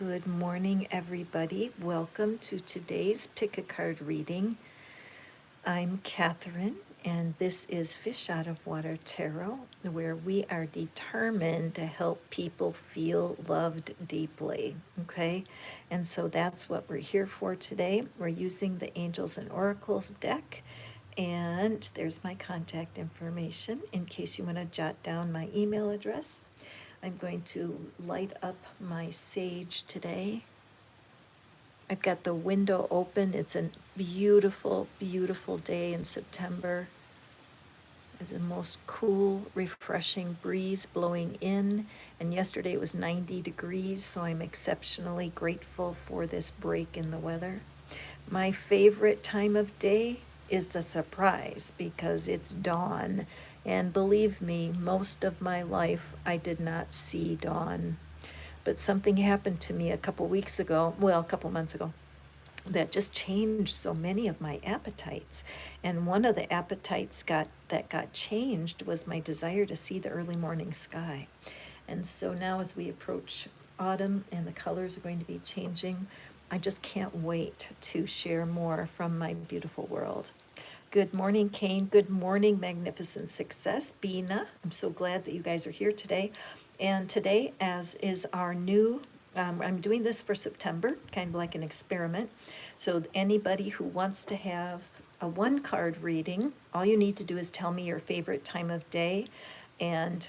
Good morning, everybody. Welcome to today's Pick a Card reading. I'm Catherine, and this is Fish Out of Water Tarot, where we are determined to help people feel loved deeply. Okay, and so that's what we're here for today. We're using the Angels and Oracles deck. And there's my contact information in case you want to jot down my email address. I'm going to light up my sage today. I've got the window open. It's a beautiful, beautiful day in September. There's the most cool, refreshing breeze blowing in. And yesterday it was 90 degrees, so I'm exceptionally grateful for this break in the weather. My favorite time of day is a surprise because it's dawn. And believe me, most of my life I did not see dawn. But something happened to me a couple months ago, that just changed so many of my appetites. And one of the appetites that got changed was my desire to see the early morning sky. And so now as we approach autumn and the colors are going to be changing, I just can't wait to share more from my beautiful world. Good morning, Kane. Good morning, Magnificent Success. Bina, I'm so glad that you guys are here today. And today, as is our new, I'm doing this for September, kind of like an experiment. So anybody who wants to have a one-card reading, all you need to do is tell me your favorite time of day and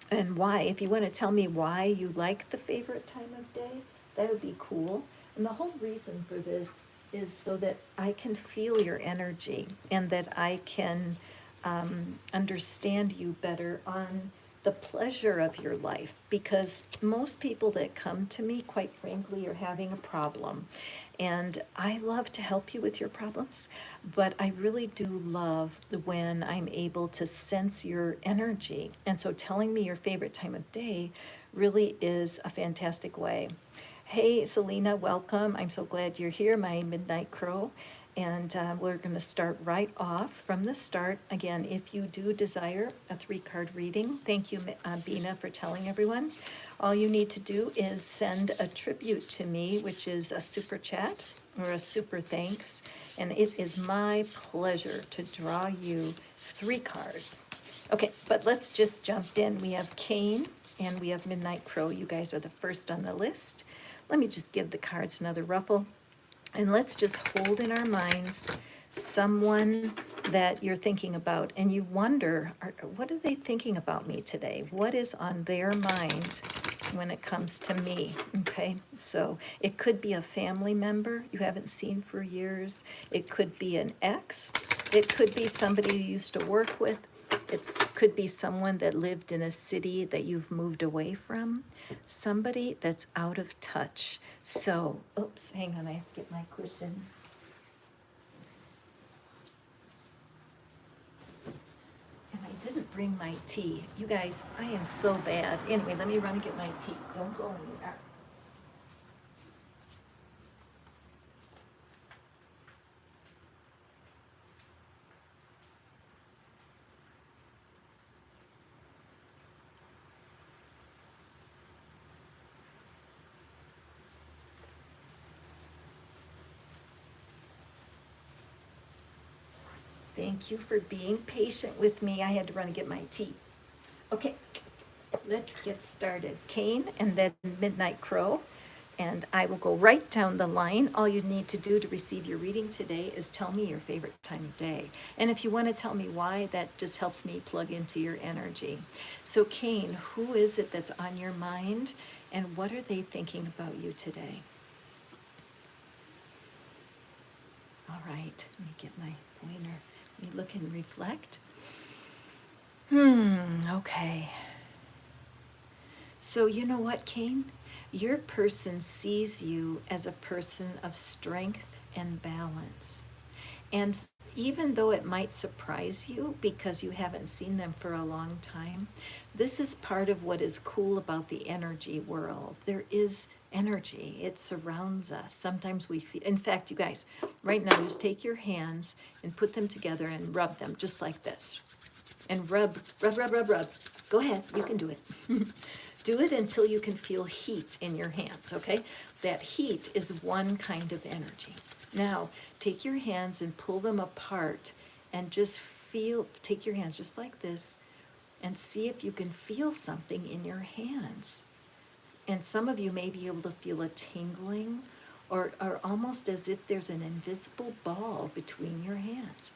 why. If you want to tell me why you like the favorite time of day, that would be cool. And the whole reason for this is so that I can feel your energy and that I can understand you better on the pleasure of your life, because most people that come to me, quite frankly, are having a problem. And I love to help you with your problems, but I really do love when I'm able to sense your energy. And so telling me your favorite time of day really is a fantastic way. Hey, Selena, welcome. I'm so glad you're here, my Midnight Crow. And we're going to start right off from the start. Again, if you do desire a 3-card reading, thank you, Bina, for telling everyone. All you need to do is send a tribute to me, which is a super chat or a super thanks. And it is my pleasure to draw you 3 cards. Okay, but let's just jump in. We have Cain and we have Midnight Crow. You guys are the first on the list. Let me just give the cards another ruffle. And let's just hold in our minds someone that you're thinking about, and you wonder, what are they thinking about me today? What is on their mind when it comes to me? Okay, so it could be a family member you haven't seen for years. It could be an ex. It could be somebody you used to work with. It could be someone that lived in a city that you've moved away from, somebody that's out of touch. So, oops, hang on, I have to get my cushion. And I didn't bring my tea. You guys, I am so bad. Anyway, let me run and get my tea. Don't go anywhere. Thank you for being patient with me. I had to run and get my tea. Okay, let's get started. Cain and then Midnight Crow. And I will go right down the line. All you need to do to receive your reading today is tell me your favorite time of day. And if you want to tell me why, that just helps me plug into your energy. So Cain, who is it that's on your mind? And what are they thinking about you today? All right, let me get my pointer. Let me look and reflect. Okay. So you know what, Cain? Your person sees you as a person of strength and balance. And even though it might surprise you because you haven't seen them for a long time, this is part of what is cool about the energy world. There is energy, it surrounds us. Sometimes we feel, in fact, you guys, right now, just take your hands and put them together and rub them just like this. and rub, rub, rub, rub, rub. Go ahead, you can do it. Do it until you can feel heat in your hands, okay? That heat is one kind of energy. Now, take your hands and pull them apart and just feel, take your hands just like this and see if you can feel something in your hands. And some of you may be able to feel a tingling or almost as if there's an invisible ball between your hands.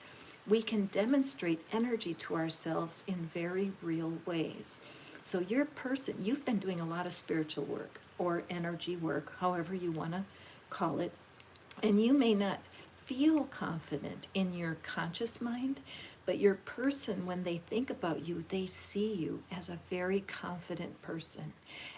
We can demonstrate energy to ourselves in very real ways. So your person, you've been doing a lot of spiritual work or energy work, however you want to call it, and you may not feel confident in your conscious mind, but your person, when they think about you, they see you as a very confident person.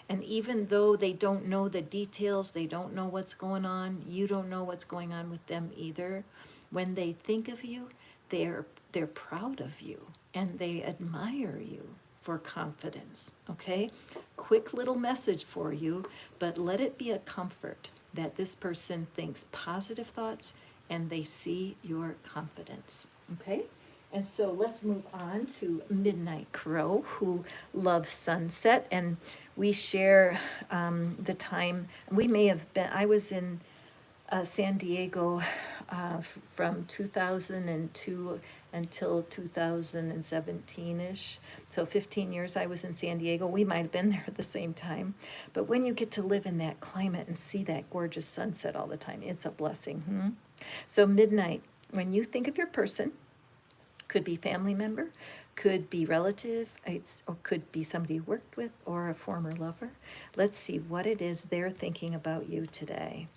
And even though they don't know the details, they don't know what's going on, you don't know what's going on with them either, when they think of you, they're proud of you and they admire you for confidence, okay? Quick little message for you, but let it be a comfort that this person thinks positive thoughts and they see your confidence, okay? And so let's move on to Midnight Crow, who loves sunset, and we share the time. We may have been, I was in San Diego from 2002 until 2017-ish. So 15 years I was in San Diego. We might have been there at the same time. But when you get to live in that climate and see that gorgeous sunset all the time, it's a blessing. So midnight, when you think of your person, could be family member, could be relative, or could be somebody you worked with or a former lover. Let's see what it is they're thinking about you today.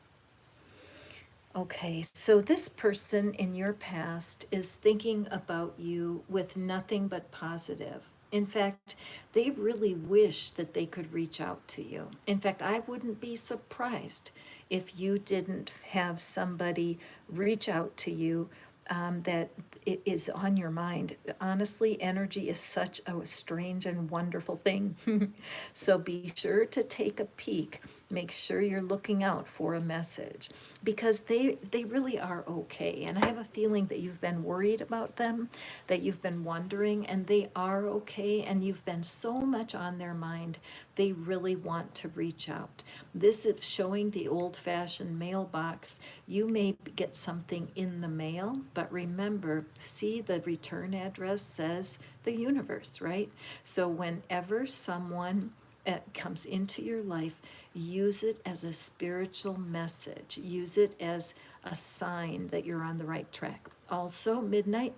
Okay, so this person in your past is thinking about you with nothing but positive. In fact, they really wish that they could reach out to you. In fact, I wouldn't be surprised if you didn't have somebody reach out to you that it is on your mind. Honestly, energy is such a strange and wonderful thing. So be sure to take a peek. Make sure you're looking out for a message because they really are okay. And I have a feeling that you've been worried about them, that you've been wondering, and they are okay. And you've been so much on their mind. They really want to reach out. This is showing the old-fashioned mailbox. You may get something in the mail, but remember, see the return address says the universe, right? So whenever someone comes into your life, use it as a spiritual message. Use it as a sign that you're on the right track. Also, midnight,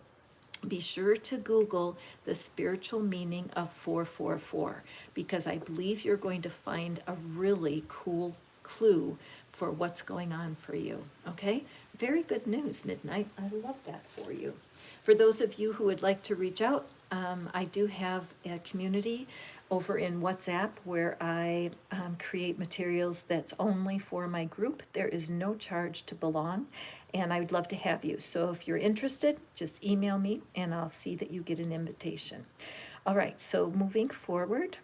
be sure to Google the spiritual meaning of 444 because I believe you're going to find a really cool clue for what's going on for you. Okay? Very good news, midnight. I love that for you. For those of you who would like to reach out, I do have a community over in WhatsApp where I create materials that's only for my group. There is no charge to belong, and I would love to have you. So if you're interested, just email me and I'll see that you get an invitation. All right, so moving forward.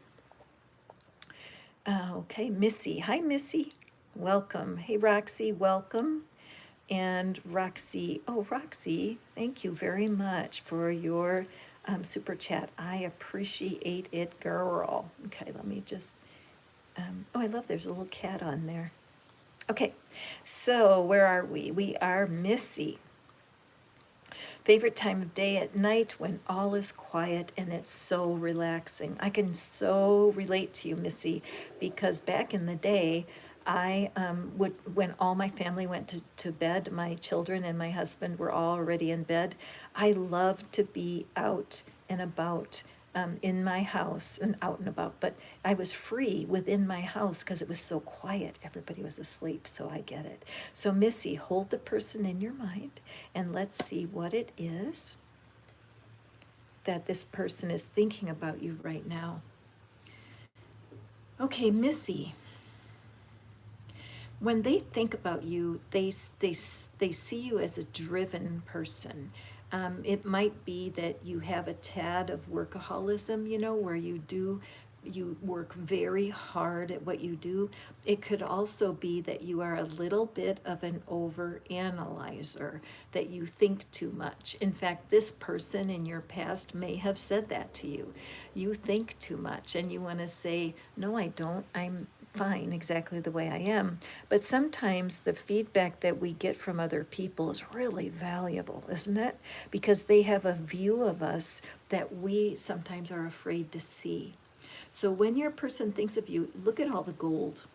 Okay, Missy. Hi, Missy. Welcome. Hey, Roxy, welcome. And Roxy, oh, Roxy, thank you very much for your super chat. I appreciate it, girl. Okay, let me just, oh, I love there's a little cat on there. Okay, so where are we? We are Missy. Favorite time of day at night when all is quiet and it's so relaxing. I can so relate to you, Missy, because back in the day, I would, when all my family went to bed, my children and my husband were all already in bed, I loved to be out and about in my house and out and about. But I was free within my house because it was so quiet. Everybody was asleep, so I get it. So Missy, hold the person in your mind and let's see what it is that this person is thinking about you right now. Okay, Missy. When they think about you, they see you as a driven person. It might be that you have a tad of workaholism, you know, where you do you work very hard at what you do. It could also be that you are a little bit of an over analyzer, that you think too much. In fact, this person in your past may have said that to you. You think too much and you want to say, no, I don't. I'm fine exactly the way I am. But sometimes the feedback that we get from other people is really valuable, isn't it? Because they have a view of us that we sometimes are afraid to see. So when your person thinks of you, look at all the gold.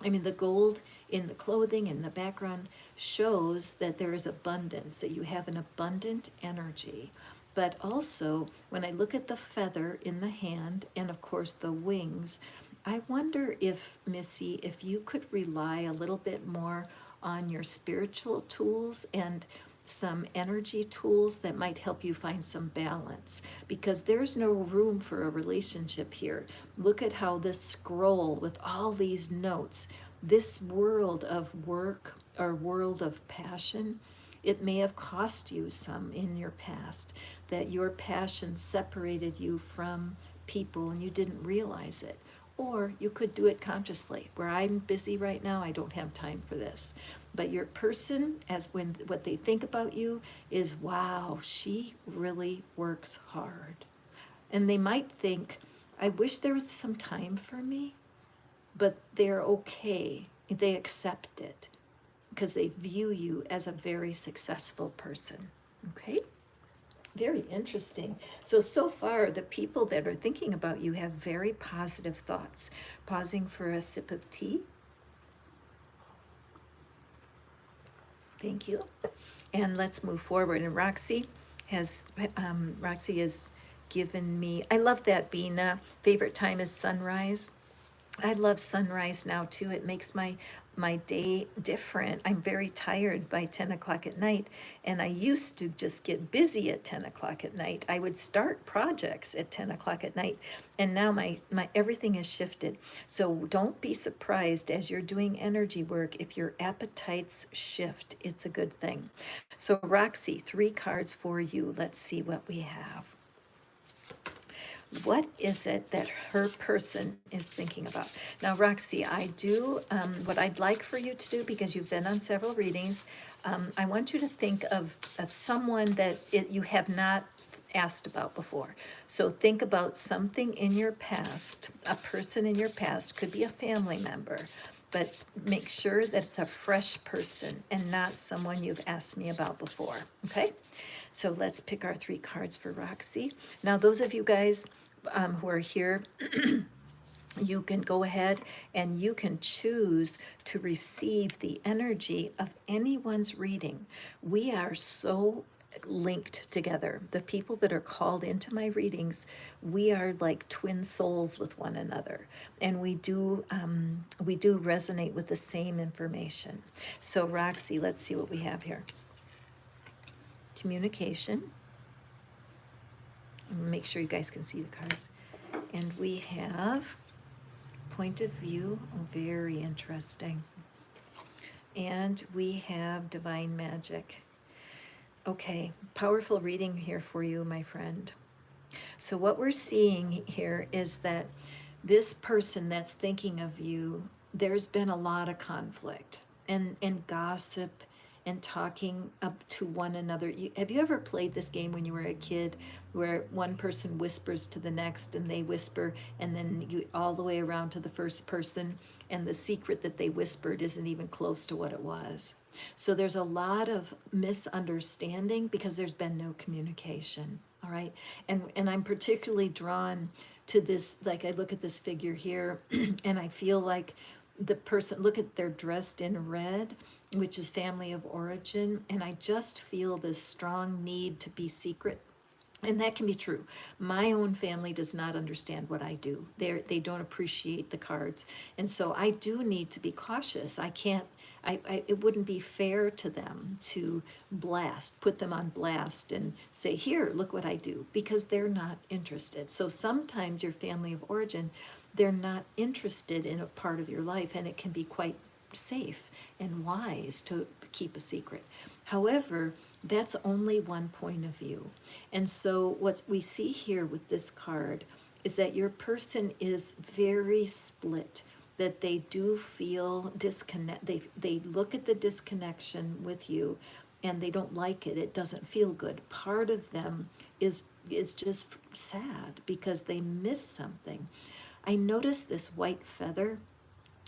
I mean, the gold in the clothing and the background shows that there is abundance, that you have an abundant energy. But also, when I look at the feather in the hand and, of course, the wings, I wonder if, Missy, if you could rely a little bit more on your spiritual tools and some energy tools that might help you find some balance, because there's no room for a relationship here. Look at how this scroll with all these notes, this world of work or world of passion, it may have cost you some in your past, that your passion separated you from people and you didn't realize it. Or you could do it consciously, where I'm busy right now, I don't have time for this. But your person, as when what they think about you is, wow, she really works hard. And they might think, I wish there was some time for me, but they're okay. They accept it because they view you as a very successful person. Okay? Very interesting. So far, the people that are thinking about you have very positive thoughts. Pausing for a sip of tea. Thank you. And let's move forward. And Roxy has given me, I love that, Bina. Favorite time is sunrise. I love sunrise now too. It makes my day different. I'm very tired by 10 o'clock at night, and I used to just get busy at 10 o'clock at night. I would start projects at 10 o'clock at night, and now my everything has shifted. So don't be surprised as you're doing energy work if your appetites shift. It's a good thing. So Roxy, 3 cards for you. Let's see what we have. What is it that her person is thinking about? Now, Roxy, I do, what I'd like for you to do, because you've been on several readings, I want you to think of someone that you have not asked about before. So think about something in your past, a person in your past, could be a family member, but make sure that it's a fresh person and not someone you've asked me about before, okay? So let's pick our 3 cards for Roxy. Now, those of you guys who are here, you can go ahead and you can choose to receive the energy of anyone's reading. We are so linked together. The people that are called into my readings, we are like twin souls with one another, and we do resonate with the same information. So Roxy, let's see what we have here. Communication. Make sure you guys can see the cards. And we have point of view, very interesting. And we have divine magic. Okay, powerful reading here for you, my friend. So what we're seeing here is that this person that's thinking of you, there's been a lot of conflict and gossip and talking up to one another. Have you ever played this game when you were a kid, where one person whispers to the next and they whisper, and then you all the way around to the first person, and the secret that they whispered isn't even close to what it was? So there's a lot of misunderstanding because there's been no communication. All right. And I'm particularly drawn to this, like I look at this figure here and I feel like the person, look at, they're dressed in red, which is family of origin, and I just feel this strong need to be secret. And that can be true. My own family does not understand what I do. They don't appreciate the cards. And so I do need to be cautious. I can't, it wouldn't be fair to them to put them on blast and say, here, look what I do, because they're not interested. So sometimes your family of origin, they're not interested in a part of your life, and it can be quite safe and wise to keep a secret. However, that's only one point of view. And so what we see here with this card is that your person is very split, that they do feel disconnect. They look at the disconnection with you and they don't like it. It doesn't feel good. Part of them is just sad because they miss something. I noticed this white feather.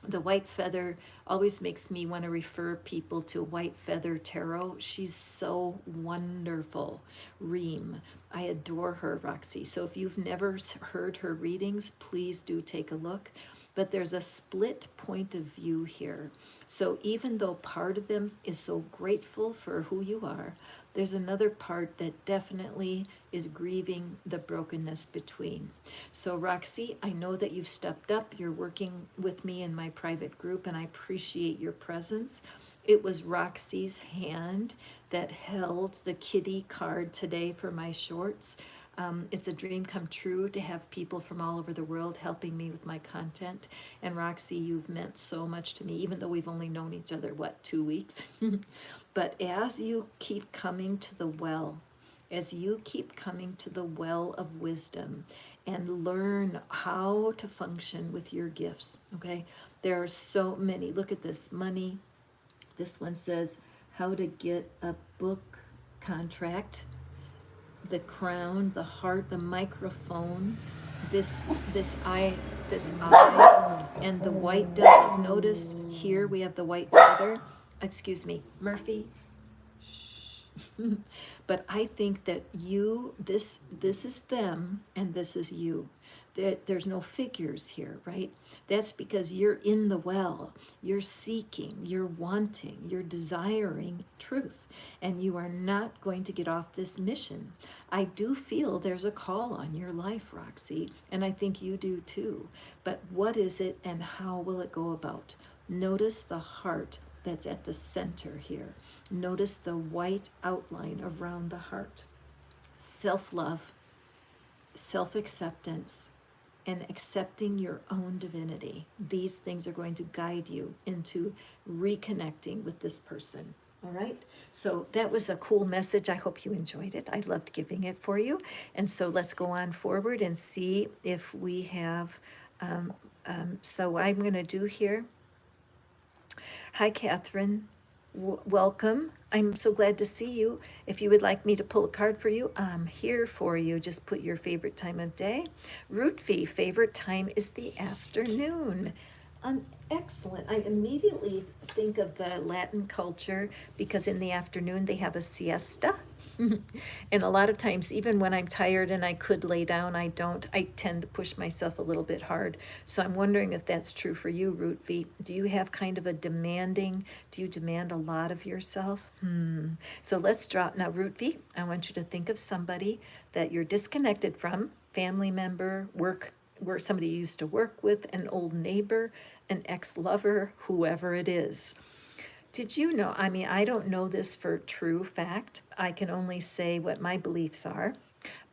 The white feather always makes me want to refer people to White Feather Tarot. She's so wonderful. Reem. I adore her, Roxy. So if you've never heard her readings, please do take a look. But there's a split point of view here. So even though part of them is so grateful for who you are, there's another part that definitely is grieving the brokenness between. So Roxy, I know that you've stepped up. You're working with me in my private group, and I appreciate your presence. It was Roxy's hand that held the kitty card today for my shorts. It's a dream come true to have people from all over the world helping me with my content. And Roxy, you've meant so much to me, even though we've only known each other, 2 weeks? But as you keep coming to the well, as you keep coming to the well of wisdom and learn how to function with your gifts, okay? There are so many. Look at this, money. This one says how to get a book contract, the crown, the heart, the microphone, this eye, and the white dove. Notice here we have the white feather. Excuse me, Murphy. But I think that this is them and this is you. There's no figures here, right? That's because you're in the well. You're seeking, you're wanting, you're desiring truth, and you are not going to get off this mission. I do feel there's a call on your life, Roxy, and I think you do too. But what is it and how will it go about? Notice the heart that's at the center here. Notice the white outline around the heart. Self-love, self-acceptance, and accepting your own divinity. These things are going to guide you into reconnecting with this person. All right? So that was a cool message. I hope you enjoyed it. I loved giving it for you. And so let's go on forward and see if we have, so I'm going to do here. Hi, Catherine. Welcome. I'm so glad to see you. If you would like me to pull a card for you, I'm here for you. Just put your favorite time of day. Rootvi, favorite time is the afternoon. Excellent. I immediately think of the Latin culture because in the afternoon they have a siesta. And a lot of times, even when I'm tired and I could lay down, I don't. I tend to push myself a little bit hard. So I'm wondering if that's true for you, Rootvi. Do you have kind of a do you demand a lot of yourself? So let's draw. Now, Rootvi, I want you to think of somebody that you're disconnected from, family member, where somebody you used to work with, an old neighbor, an ex-lover, whoever it is. Did you know, I don't know this for true fact. I can only say what my beliefs are.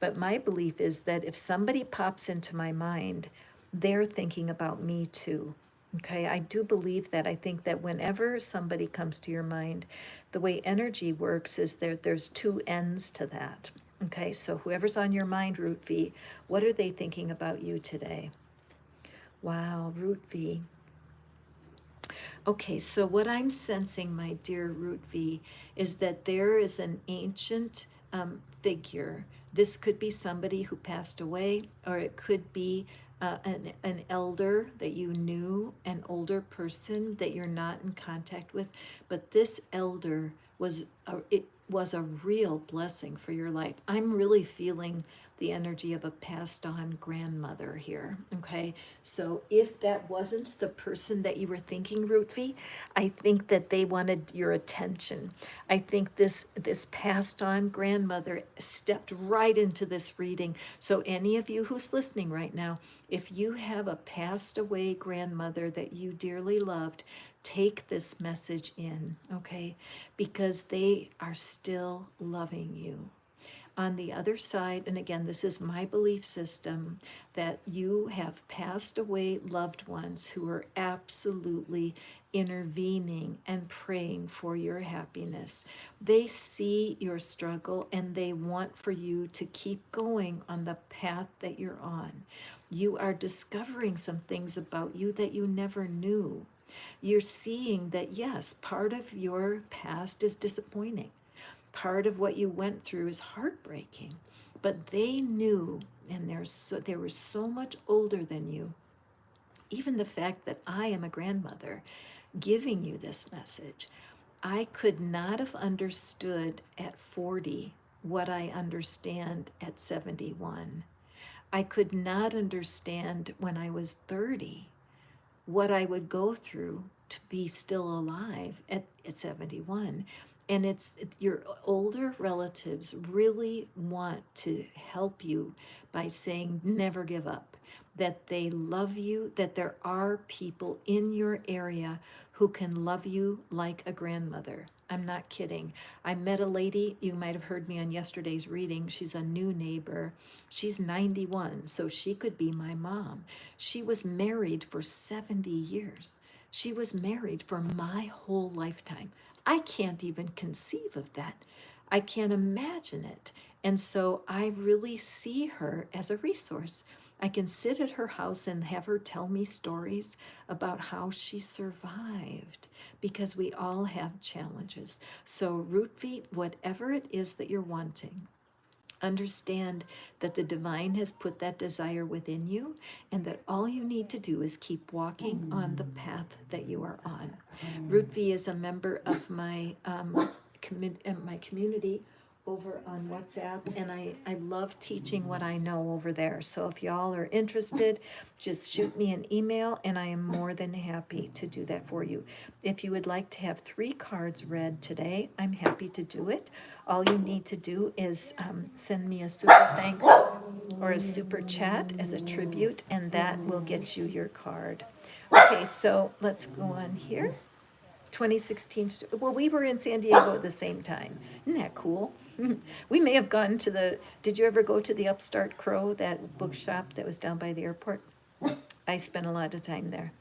But my belief is that if somebody pops into my mind, they're thinking about me too. Okay, I do believe that. I think that whenever somebody comes to your mind, the way energy works is there's two ends to that. Okay, so whoever's on your mind, Root V, what are they thinking about you today? Wow, Root V. Okay, so what I'm sensing, my dear Root V, is that there is an ancient figure. This could be somebody who passed away, or it could be an elder that you knew, an older person that you're not in contact with. But this elder was a real blessing for your life. I'm really feeling the energy of a passed on grandmother here. Okay, so if that wasn't the person that you were thinking, Rootvi, I think that they wanted your attention. I think this passed on grandmother stepped right into this reading. So any of you who's listening right now, if you have a passed away grandmother that you dearly loved, take this message in, okay? Because they are still loving you. On the other side, and again, this is my belief system, that you have passed away loved ones who are absolutely intervening and praying for your happiness. They see your struggle and they want for you to keep going on the path that you're on. You are discovering some things about you that you never knew. You're seeing that, yes, part of your past is disappointing. Part of what you went through is heartbreaking. But they knew, and they were so much older than you. Even the fact that I am a grandmother giving you this message, I could not have understood at 40 what I understand at 71. I could not understand when I was 30 what I would go through to be still alive at 71. And your older relatives really want to help you by saying, never give up, that they love you, that there are people in your area who can love you like a grandmother. I'm not kidding. I met a lady, you might have heard me on yesterday's reading. She's a new neighbor. She's 91, so she could be my mom. She was married for 70 years. She was married for my whole lifetime. I can't even conceive of that. I can't imagine it. And so I really see her as a resource. I can sit at her house and have her tell me stories about how she survived, because we all have challenges. So Rootvi, whatever it is that you're wanting, understand that the divine has put that desire within you, and that all you need to do is keep walking on the path that you are on. Rootvi is a member of my my community over on WhatsApp, and I love teaching what I know over there. So if y'all are interested, just shoot me an email and I am more than happy to do that for you. If you would like to have 3 cards read today, I'm happy to do it. All you need to do is send me a super thanks or a super chat as a tribute, and that will get you your card. Okay, so let's go on here. 2016, well, we were in San Diego at the same time. Isn't that cool? We may have gone to did you ever go to the Upstart Crow, that bookshop that was down by the airport? I spent a lot of time there.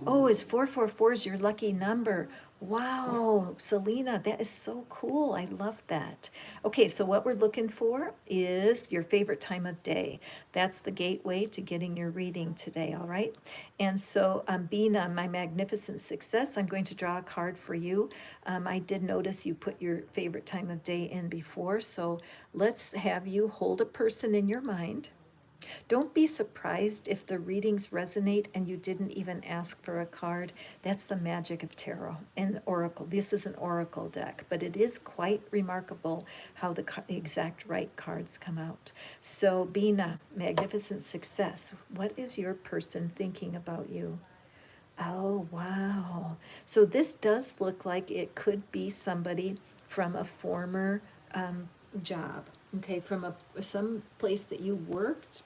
Oh, is 444 is your lucky number? Wow, Selena, that is so cool. I love that. Okay, so what we're looking for is your favorite time of day. That's the gateway to getting your reading today, all right? And so being on my magnificent success, I'm going to draw a card for you. I did notice you put your favorite time of day in before, so let's have you hold a person in your mind. Don't be surprised if the readings resonate and you didn't even ask for a card. That's the magic of tarot and oracle. This is an oracle deck, but it is quite remarkable how the exact right cards come out. So, Bina, magnificent success. What is your person thinking about you? Oh, wow. So this does look like it could be somebody from a former job, okay, from some place that you worked,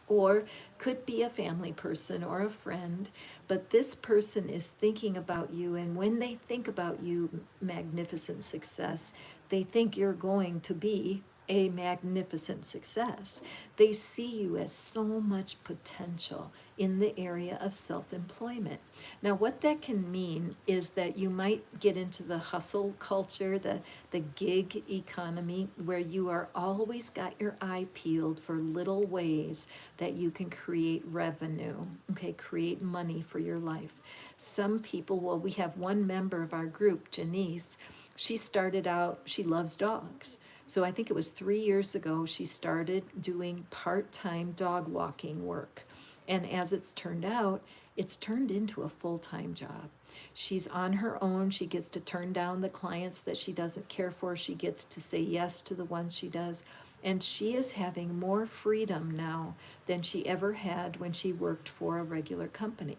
or could be a family person or a friend, but this person is thinking about you, and when they think about you, magnificent success, they think you're going to be a magnificent success. They see you as so much potential in the area of self-employment. Now, what that can mean is that you might get into the hustle culture, the gig economy, where you are always got your eye peeled for little ways that you can create revenue, okay, create money for your life. Some people, well, we have one member of our group, Janice, she started out, she loves dogs. So I think it was 3 years ago, she started doing part-time dog walking work. And as it's turned out, it's turned into a full-time job. She's on her own. She gets to turn down the clients that she doesn't care for. She gets to say yes to the ones she does. And she is having more freedom now than she ever had when she worked for a regular company.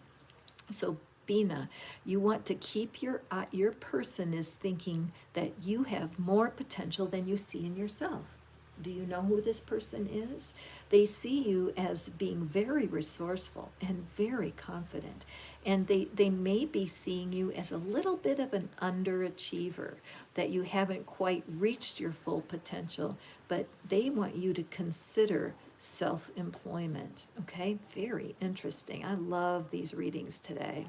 So Bina, you want to keep your person is thinking that you have more potential than you see in yourself. Do you know who this person is? They see you as being very resourceful and very confident. And they may be seeing you as a little bit of an underachiever, that you haven't quite reached your full potential, but they want you to consider self-employment. Okay, very interesting. I love these readings today.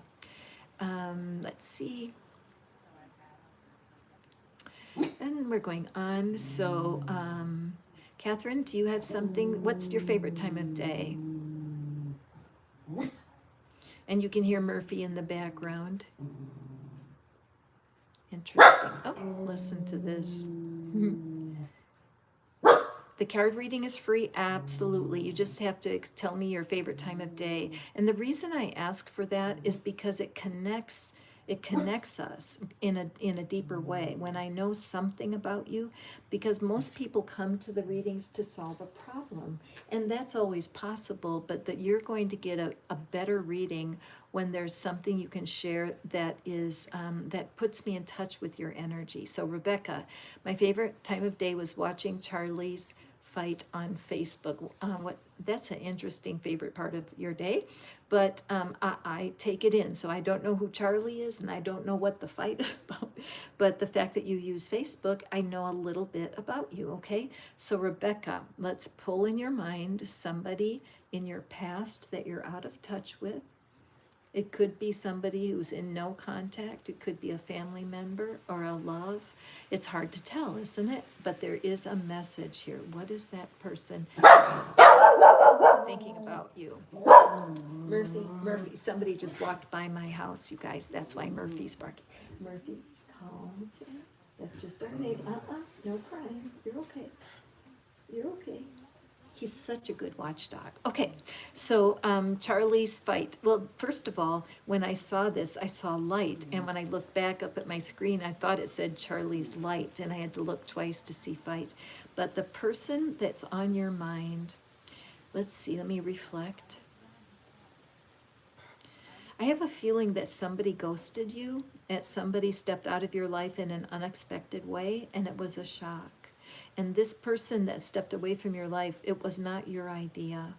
Let's see. And we're going on. So, Catherine, do you have something? What's your favorite time of day? And you can hear Murphy in the background. Interesting. Oh, listen to this. The card reading is free, absolutely. You just have to tell me your favorite time of day. And the reason I ask for that is because it connects us in a deeper way when I know something about you, because most people come to the readings to solve a problem, and that's always possible, but that you're going to get a better reading when there's something you can share that is that puts me in touch with your energy. So Rebecca, my favorite time of day was watching Charlie's fight on Facebook. That's an interesting favorite part of your day, but I take it in. So I don't know who Charlie is, and I don't know what the fight is about, but the fact that you use Facebook, I know a little bit about you, okay? So Rebecca, let's pull in your mind somebody in your past that you're out of touch with. It could be somebody who's in no contact. It could be a family member or a love. It's hard to tell, isn't it? But there is a message here. What is that person thinking about you? Murphy, somebody just walked by my house, you guys. That's why Murphy's barking. Murphy, calm down. That's just our neighbor. No crying. You're okay. You're okay. He's such a good watchdog. Okay, so Charlie's fight. Well, first of all, when I saw this, I saw light. And when I looked back up at my screen, I thought it said Charlie's light. And I had to look twice to see fight. But the person that's on your mind, let's see, let me reflect. I have a feeling that somebody ghosted you, that somebody stepped out of your life in an unexpected way, and it was a shock. And this person that stepped away from your life, it was not your idea,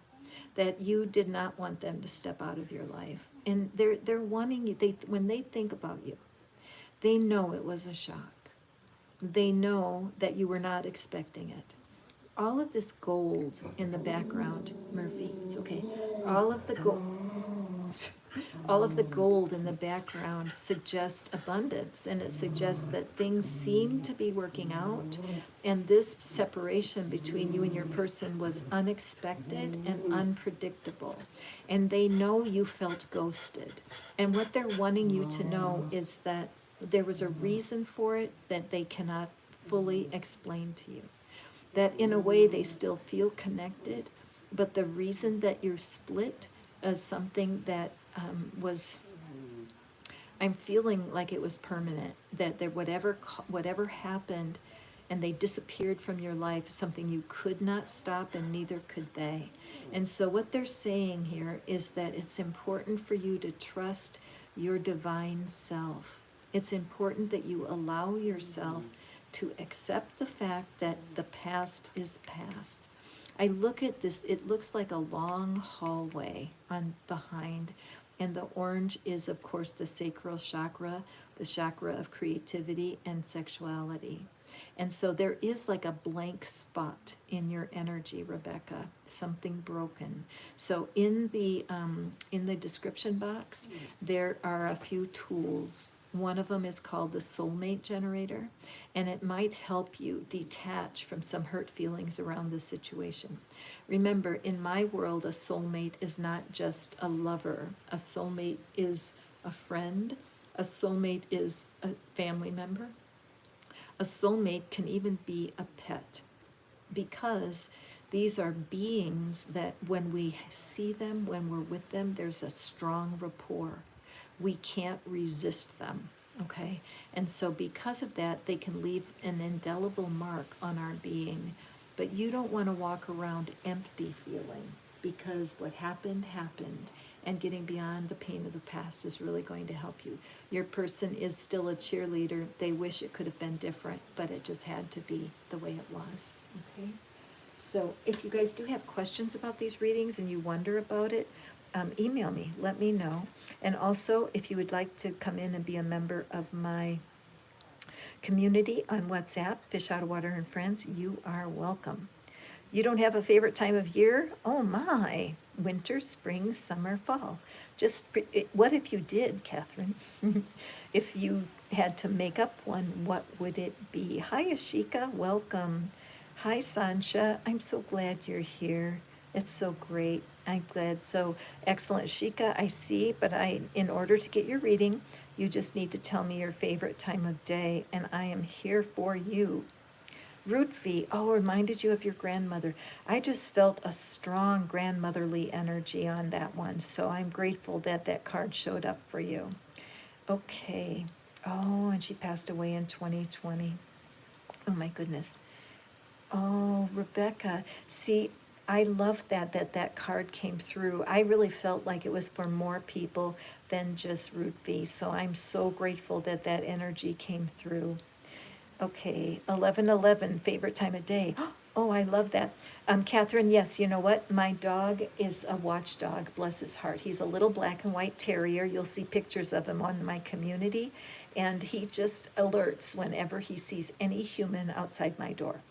that you did not want them to step out of your life. And they're wanting you, when they think about you, they know it was a shock. They know that you were not expecting it. All of this gold in the background, Murphy, it's okay. All of the gold in the background suggests abundance, and it suggests that things seem to be working out, and this separation between you and your person was unexpected and unpredictable, and they know you felt ghosted. And what they're wanting you to know is that there was a reason for it that they cannot fully explain to you, that in a way they still feel connected, but the reason that you're split is something that I'm feeling like it was permanent, that there whatever happened and they disappeared from your life, something you could not stop and neither could they. And so what they're saying here is that it's important for you to trust your divine self. It's important that you allow yourself to accept the fact that the past is past. I look at this, it looks like a long hallway behind, and the orange is, of course, the sacral chakra, the chakra of creativity and sexuality. And so there is like a blank spot in your energy, Rebecca, something broken. So in the description box, there are a few tools. One of them is called the soulmate generator, and it might help you detach from some hurt feelings around the situation. Remember, in my world, a soulmate is not just a lover. A soulmate is a friend. A soulmate is a family member. A soulmate can even be a pet, because these are beings that when we see them, when we're with them, there's a strong rapport. We can't resist them, okay? And so because of that, they can leave an indelible mark on our being. But you don't want to walk around empty feeling, because what happened, happened. And getting beyond the pain of the past is really going to help you. Your person is still a cheerleader. They wish it could have been different, but it just had to be the way it was, okay? So if you guys do have questions about these readings and you wonder about it, email me, let me know. And also, if you would like to come in and be a member of my community on WhatsApp, Fish Out of Water and Friends, you are welcome. You don't have a favorite time of year? Oh my, winter, spring, summer, fall. What if you did, Catherine? If you had to make up one, what would it be? Hi, Ashika, welcome. Hi, Sansha, I'm so glad you're here. It's so great. I'm glad. So excellent, Ashika, I see, but in order to get your reading, you just need to tell me your favorite time of day, and I am here for you. Root V, oh, reminded you of your grandmother. I just felt a strong grandmotherly energy on that one, so I'm grateful that that card showed up for you. Okay. Oh, and she passed away in 2020. Oh my goodness. Oh, Rebecca. See, I love that card came through. I really felt like it was for more people than just Root V, so I'm so grateful that that energy came through. Okay, 11:11, favorite time of day. Oh, I love that. Catherine, yes, you know what? My dog is a watchdog, bless his heart. He's a little black and white terrier. You'll see pictures of him on my community, and he just alerts whenever he sees any human outside my door.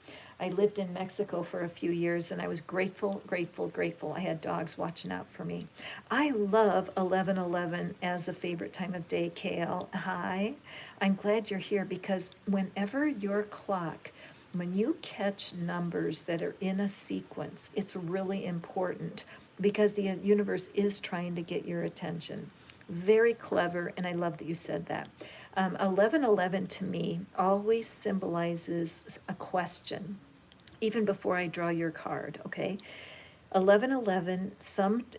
I lived in Mexico for a few years, and I was grateful, grateful, grateful. I had dogs watching out for me. I love 11:11 as a favorite time of day, KL. Hi. I'm glad you're here because whenever your clock, when you catch numbers that are in a sequence, it's really important because the universe is trying to get your attention. Very clever, and I love that you said that. 11:11 to me always symbolizes a question, even before I draw your card, okay? 11:11,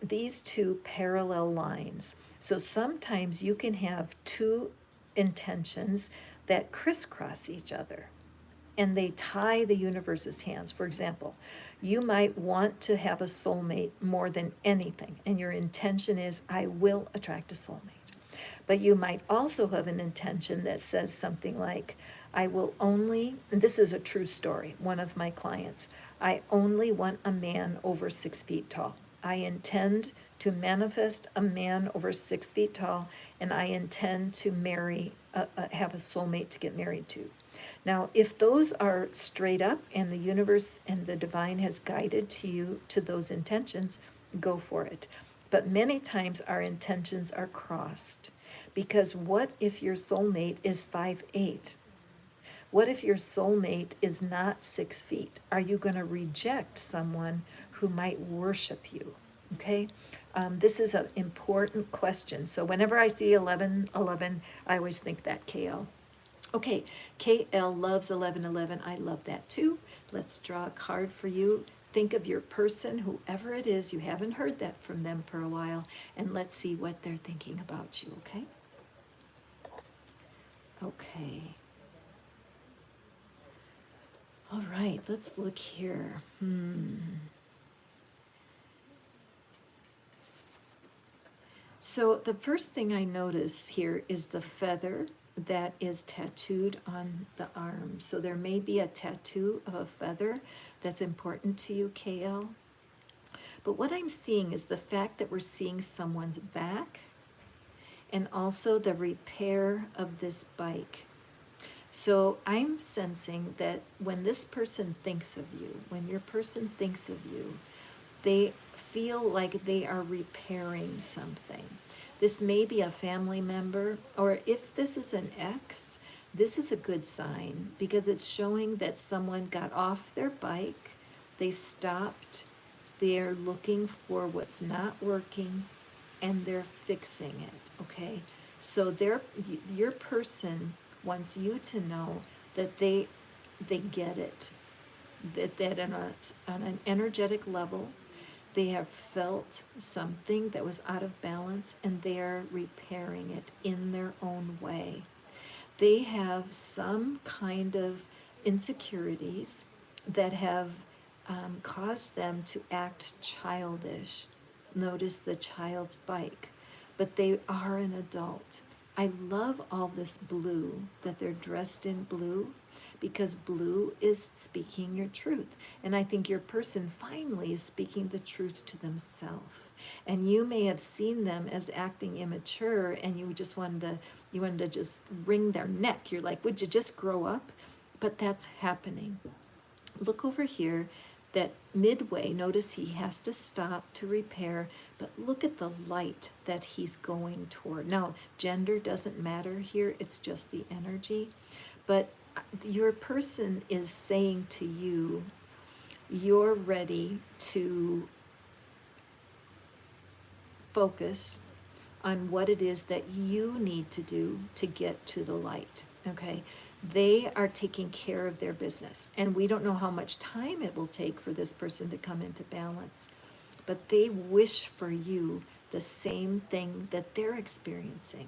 these two parallel lines. So sometimes you can have two intentions that crisscross each other and they tie the universe's hands. For example, you might want to have a soulmate more than anything, and your intention is, I will attract a soulmate. But you might also have an intention that says something like, I will only, and this is a true story, one of my clients, I only want a man over 6 feet tall. I intend to manifest a man over 6 feet tall, and I intend to have a soulmate to get married to. Now, if those are straight up and the universe and the divine has guided to you to those intentions, go for it. But many times our intentions are crossed. Because what if your soulmate is 5'8"? What if your soulmate is not 6 feet? Are you going to reject someone who might worship you? Okay, this is an important question. So whenever I see 11:11, I always think that KL. Okay, KL loves 11:11. I love that too. Let's draw a card for you. Think of your person, whoever it is. You haven't heard that from them for a while, and let's see what they're thinking about you, okay? Okay. All right, let's look here. So the first thing I notice here is the feather that is tattooed on the arm. So there may be a tattoo of a feather that's important to you, KL. But what I'm seeing is the fact that we're seeing someone's back and also the repair of this bike. So I'm sensing that when this person thinks of you, when your person thinks of you, they feel like they are repairing something. This may be a family member, or if this is an ex, this is a good sign because it's showing that someone got off their bike, they stopped, they're looking for what's not working, and they're fixing it, okay? So your person wants you to know that they get it, that on an energetic level, they have felt something that was out of balance and they are repairing it in their own way. They have some kind of insecurities that have caused them to act childish. Notice the child's bike, but they are an adult. I love all this blue, that they're dressed in blue, because blue is speaking your truth. And I think your person finally is speaking the truth to themselves. And you may have seen them as acting immature, and you wanted to just wring their neck. You're like, would you just grow up? But that's happening. Look over here, that midway, notice he has to stop to repair, but look at the light that he's going toward. Now, gender doesn't matter here, it's just the energy. But your person is saying to you, you're ready to focus on what it is that you need to do to get to the light, okay? They are taking care of their business, and we don't know how much time it will take for this person to come into balance, but they wish for you the same thing that they're experiencing.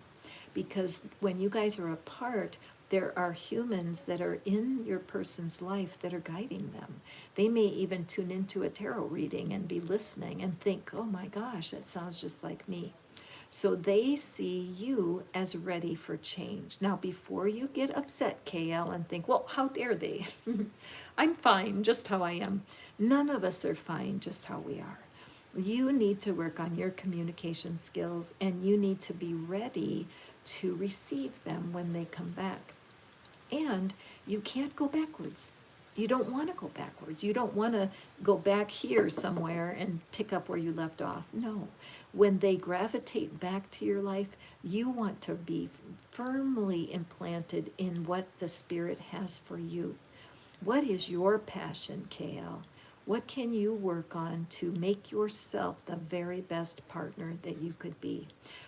Because when you guys are apart, there are humans that are in your person's life that are guiding them. They may even tune into a tarot reading and be listening and think, oh my gosh, that sounds just like me. So they see you as ready for change. Now, before you get upset, KL, and think, well, how dare they? I'm fine just how I am. None of us are fine just how we are. You need to work on your communication skills, and you need to be ready to receive them when they come back. And you can't go backwards. You don't want to go backwards. You don't want to go back here somewhere and pick up where you left off. No. When they gravitate back to your life, you want to be firmly implanted in what the Spirit has for you. What is your passion, KL? What can you work on to make yourself the very best partner that you could be?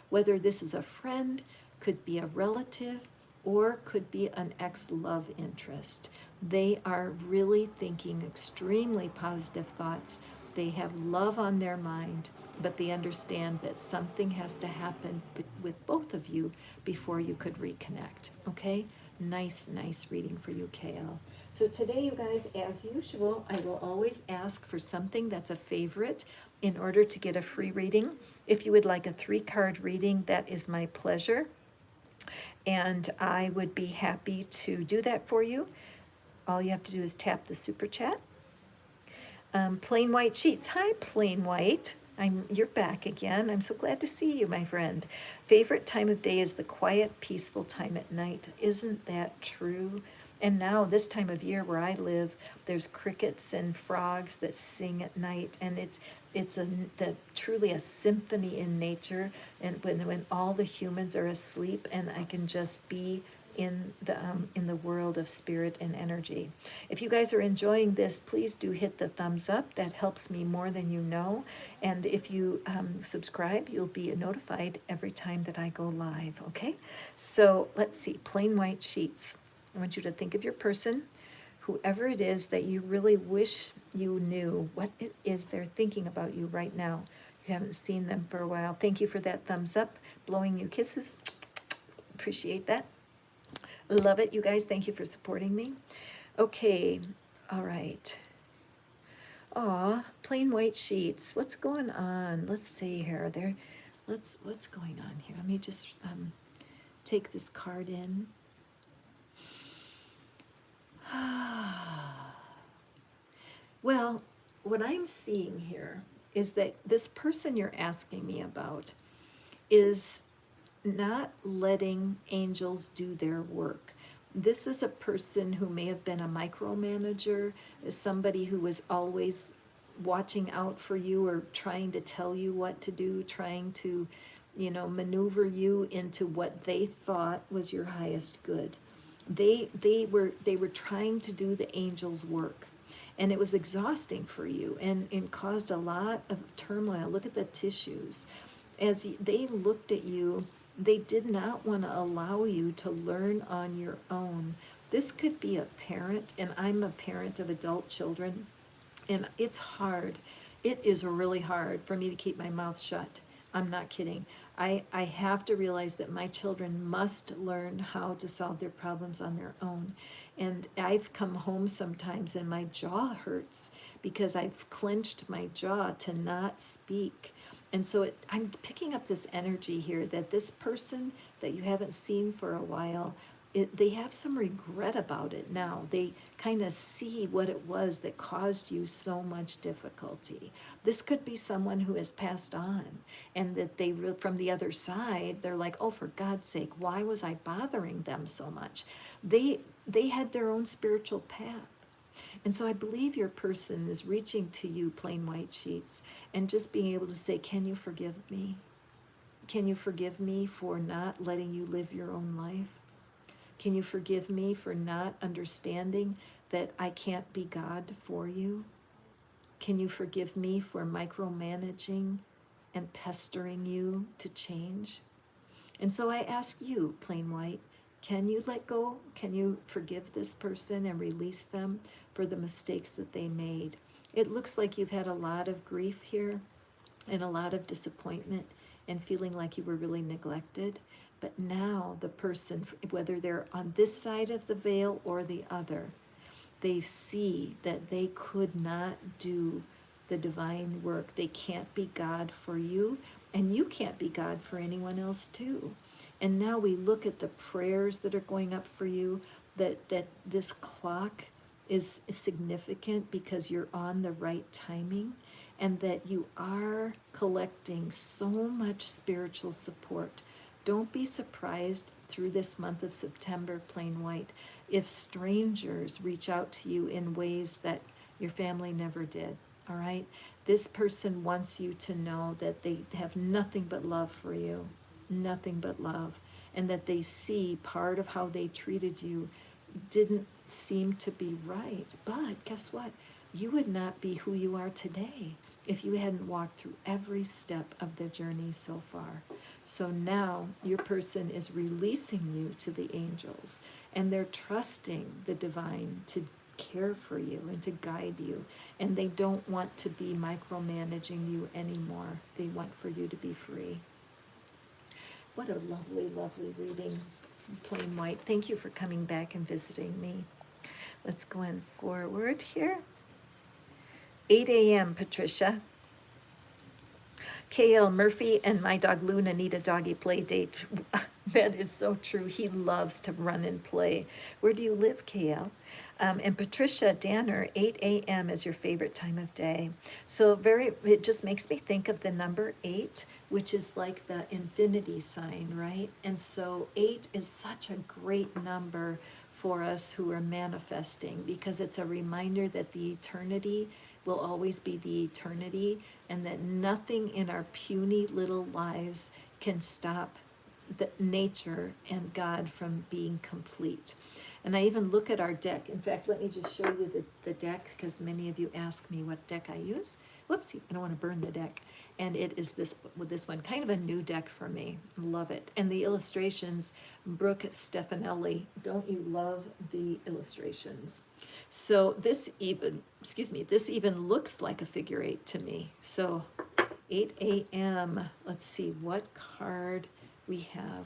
Whether this is a friend, could be a relative, or could be an ex-love interest. They are really thinking extremely positive thoughts. They have love on their mind, but they understand that something has to happen with both of you before you could reconnect, okay? Nice reading for you, KL. So today, you guys, as usual, I will always ask for something that's a favorite in order to get a free reading. If you would like a 3-card reading, that is my pleasure. And I would be happy to do that for you. All you have to do is tap the super chat. Plain White Sheets. Hi, Plain White. You're back again. I'm so glad to see you, my friend. Favorite time of day is the quiet, peaceful time at night. Isn't that true? And now, this time of year where I live, there's crickets and frogs that sing at night, and it's truly a symphony in nature. And when all the humans are asleep, and I can just be in the world of spirit and energy. If you guys are enjoying this, please do hit the thumbs up. That helps me more than you know. And if you subscribe, you'll be notified every time that I go live, okay? So let's see, Plain White Sheets. I want you to think of your person, whoever it is that you really wish you knew, what it is they're thinking about you right now. You haven't seen them for a while. Thank you for that thumbs up, blowing you kisses. Appreciate that. Love it, you guys. Thank you for supporting me. Okay, all right. Aw, Plain White Sheets. What's going on? Let's see here. What's going on here? Let me just take this card in. Well, what I'm seeing here is that this person you're asking me about is not letting angels do their work. This is a person who may have been a micromanager, somebody who was always watching out for you or trying to tell you what to do, trying to, maneuver you into what they thought was your highest good. They were trying to do the angels' work, and it was exhausting for you, and caused a lot of turmoil. Look at the tissues. As they looked at you, they did not want to allow you to learn on your own. This could be a parent, and I'm a parent of adult children, and it's hard. It is really hard for me to keep my mouth shut. I'm not kidding. I have to realize that my children must learn how to solve their problems on their own. And I've come home sometimes and my jaw hurts because I've clenched my jaw to not speak. And so I'm picking up this energy here that this person that you haven't seen for a while, they have some regret about it now. They kind of see what it was that caused you so much difficulty. This could be someone who has passed on, and that from the other side, they're like, oh, for God's sake, why was I bothering them so much? They had their own spiritual path. And so I believe your person is reaching to you, plain white sheets, and just being able to say, can you forgive me? Can you forgive me for not letting you live your own life? Can you forgive me for not understanding that I can't be God for you? Can you forgive me for micromanaging and pestering you to change? And so I ask you, plain white, can you let go? Can you forgive this person and release them for the mistakes that they made? It looks like you've had a lot of grief here and a lot of disappointment and feeling like you were really neglected. But now the person, whether they're on this side of the veil or the other, they see that they could not do the divine work. They can't be God for you, and you can't be God for anyone else too. And now we look at the prayers that are going up for you, that this clock is significant because you're on the right timing, and that you are collecting so much spiritual support. Don't be surprised through this month of September, plain white, if strangers reach out to you in ways that your family never did, all right? This person wants you to know that they have nothing but love for you, nothing but love, and that they see part of how they treated you didn't seem to be right. But guess what? You would not be who you are today if you hadn't walked through every step of the journey so far. So now your person is releasing you to the angels, and they're trusting the divine to care for you and to guide you. And they don't want to be micromanaging you anymore. They want for you to be free. What a lovely, lovely reading, plain white. Thank you for coming back and visiting me. Let's go on forward here. 8 a.m., Patricia. KL Murphy and my dog Luna need a doggy play date. That is so true. He loves to run and play. Where do you live, KL? And Patricia Danner, 8 a.m. is your favorite time of day. So it just makes me think of the number 8, which is like the infinity sign, right? And so 8 is such a great number for us who are manifesting, because it's a reminder that the eternity will always be the eternity, and that nothing in our puny little lives can stop the nature and God from being complete. And I even look at our deck. In fact, let me just show you the deck, because many of you ask me what deck I use. Whoopsie, I don't want to burn the deck. And it is this one, kind of a new deck for me. Love it. And the illustrations, Brooke Stefanelli. Don't you love the illustrations? So this even looks like a figure 8 to me. So 8 a.m. Let's see what card we have.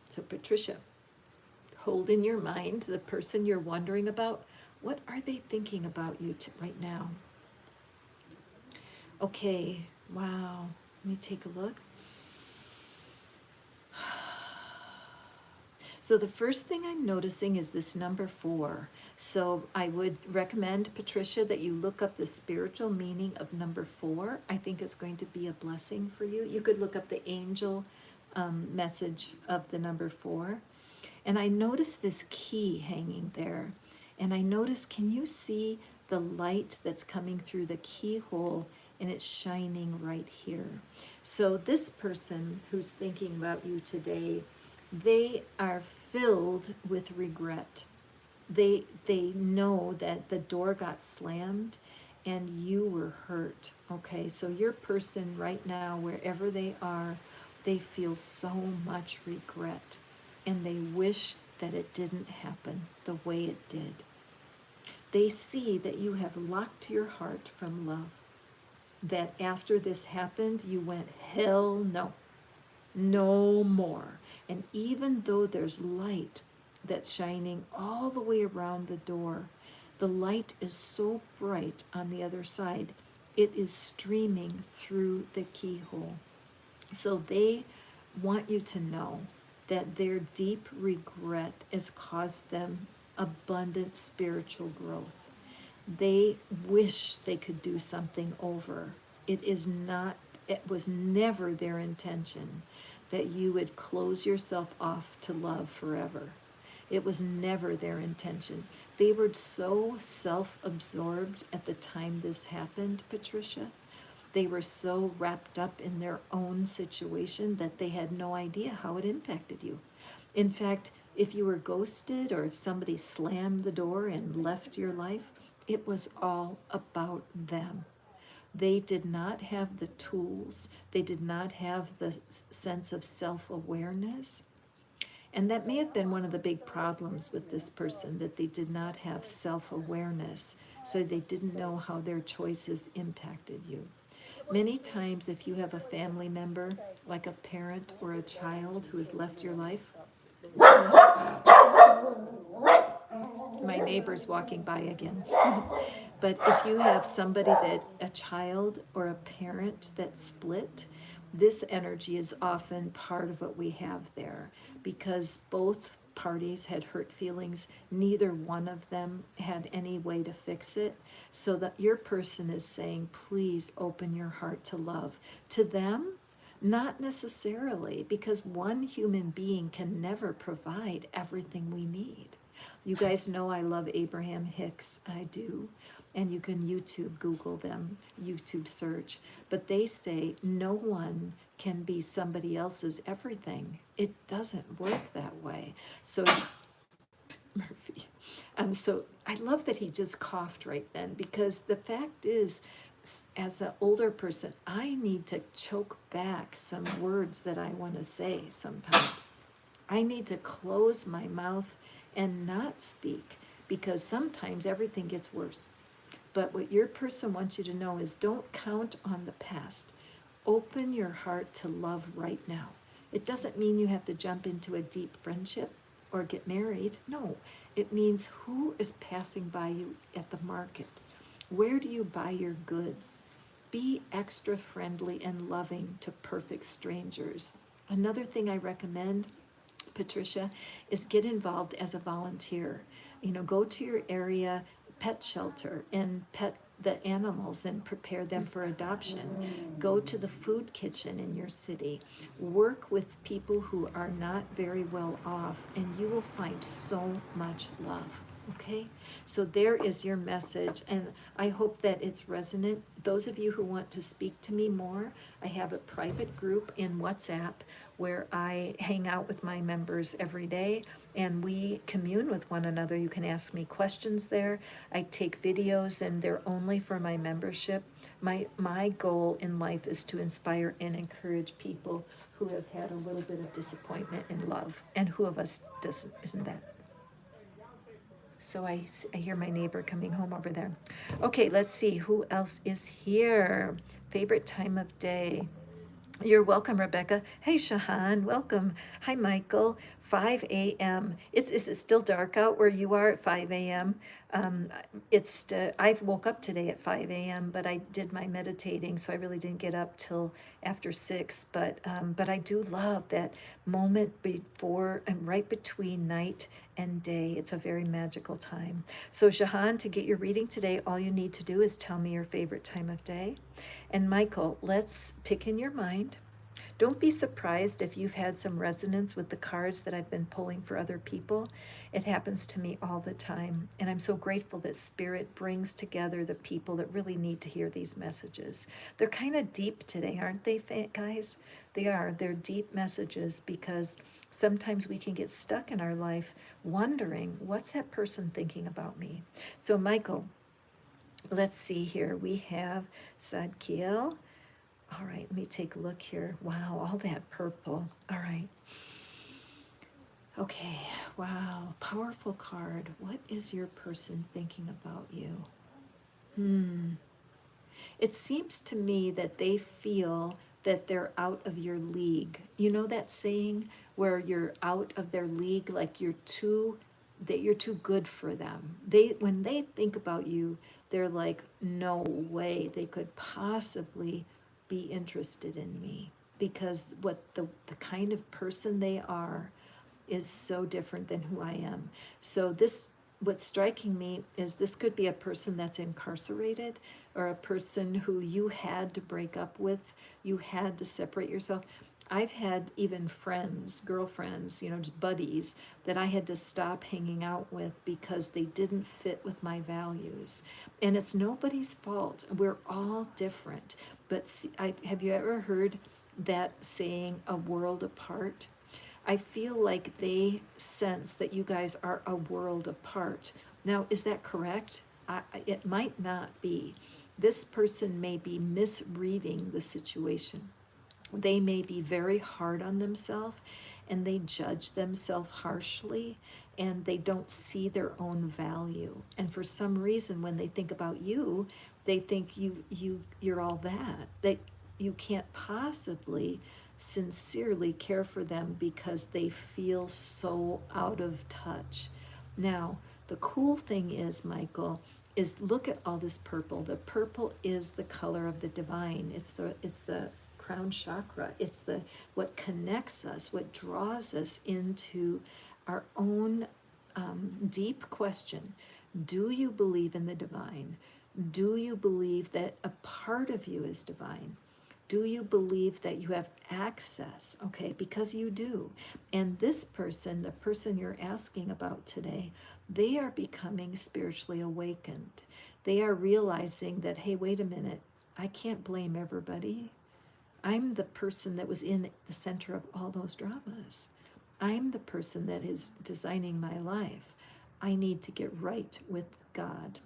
So Patricia, hold in your mind the person you're wondering about. What are they thinking about you right now? Okay, wow. Let me take a look. So the first thing I'm noticing is this number 4. So I would recommend, Patricia, that you look up the spiritual meaning of number 4. I think it's going to be a blessing for you. You could look up the angel message of the number 4. And I noticed this key hanging there. And I noticed, can you see the light that's coming through the keyhole, and it's shining right here? So this person who's thinking about you today, they are filled with regret. They know that the door got slammed and you were hurt. Okay, so your person right now, wherever they are, they feel so much regret, and they wish that it didn't happen the way it did. They see that you have locked your heart from love, that after this happened, you went, hell no, no more. And even though there's light that's shining all the way around the door, the light is so bright on the other side, it is streaming through the keyhole. So they want you to know that their deep regret has caused them abundant spiritual growth. They wish they could do something over. It is not, it was never their intention that you would close yourself off to love forever. It was never their intention. They were so self absorbed at the time this happened, Patricia. They were so wrapped up in their own situation that they had no idea how it impacted you. In fact, if you were ghosted or if somebody slammed the door and left your life, it was all about them. They did not have the tools, they did not have the sense of self awareness. And that may have been one of the big problems with this person, that they did not have self awareness, so they didn't know how their choices impacted you. Many times, if you have a family member, like a parent or a child who has left your life, my neighbor's walking by again. But if you have somebody that, a child or a parent that split, this energy is often part of what we have there, because both parties had hurt feelings. Neither one of them had any way to fix it. So that your person is saying, please open your heart to love. To them, not necessarily, because one human being can never provide everything we need. You guys know I love Abraham Hicks. I do. And you can YouTube, Google them, YouTube search. But they say no one can be somebody else's everything. It doesn't work that way. So, Murphy. So I love that he just coughed right then, because the fact is, as an older person, I need to choke back some words that I want to say sometimes. I need to close my mouth and not speak, because sometimes everything gets worse. But what your person wants you to know is, don't count on the past. Open your heart to love right now. It doesn't mean you have to jump into a deep friendship or get married. No, it means who is passing by you at the market. Where do you buy your goods? Be extra friendly and loving to perfect strangers. Another thing I recommend, Patricia, is get involved as a volunteer. Go to your area pet shelter and pet the animals and prepare them for adoption. Go to the food kitchen in your city. Work with people who are not very well off, and you will find so much love. Okay, so there is your message, and I hope that it's resonant. Those of you who want to speak to me more, I have a private group in WhatsApp where I hang out with my members every day, and we commune with one another. You can ask me questions there. I take videos, and they're only for my membership. My goal in life is to inspire and encourage people who have had a little bit of disappointment in love, and who of us doesn't, isn't that? So I hear my neighbor coming home over there. Okay, let's see who else is here. Favorite time of day. You're welcome, Rebecca. Hey, Shahan, welcome. Hi, Michael. 5 a.m. Is it still dark out where you are at 5 a.m.? I woke up today at 5 a.m., but I did my meditating, so I really didn't get up till after 6. But I do love that moment before and right between night and day. It's a very magical time. So, Shahan, to get your reading today, all you need to do is tell me your favorite time of day. And Michael, let's pick in your mind. Don't be surprised if you've had some resonance with the cards that I've been pulling for other people. It happens to me all the time. And I'm so grateful that Spirit brings together the people that really need to hear these messages. They're kind of deep today, aren't they, guys? They are. They're deep messages, because sometimes we can get stuck in our life wondering, what's that person thinking about me? So, Michael, let's see here. We have Zadkiel. All right, let me take a look here. Wow, all that purple. All right. Okay, wow, powerful card. What is your person thinking about you? It seems to me that they feel that they're out of your league. You know that saying where you're out of their league, like you're too good for them. When they think about you, they're like, no way they could possibly be interested in me. because what the kind of person they are is so different than who I am. So what's striking me is this could be a person that's incarcerated, or a person who you had to break up with, you had to separate yourself. I've had even friends, girlfriends, just buddies that I had to stop hanging out with because they didn't fit with my values. And it's nobody's fault. We're all different. But see, have you ever heard that saying, a world apart? I feel like they sense that you guys are a world apart. Now, is that correct? It might not be. This person may be misreading the situation. They may be very hard on themselves, and they judge themselves harshly, and they don't see their own value. And for some reason, when they think about you, they think you're all that you can't possibly sincerely care for them because they feel so out of touch. Now, the cool thing is, Michael, is look at all this purple. The purple is the color of the divine. It's the crown chakra. It's what connects us, what draws us into our own deep question. Do you believe in the divine? Do you believe that a part of you is divine? Do you believe that you have access? Okay, because you do. And this person, the person you're asking about today, they are becoming spiritually awakened. They are realizing that, hey, wait a minute, I can't blame everybody. I'm the person that was in the center of all those dramas. I'm the person that is designing my life. I need to get right with God.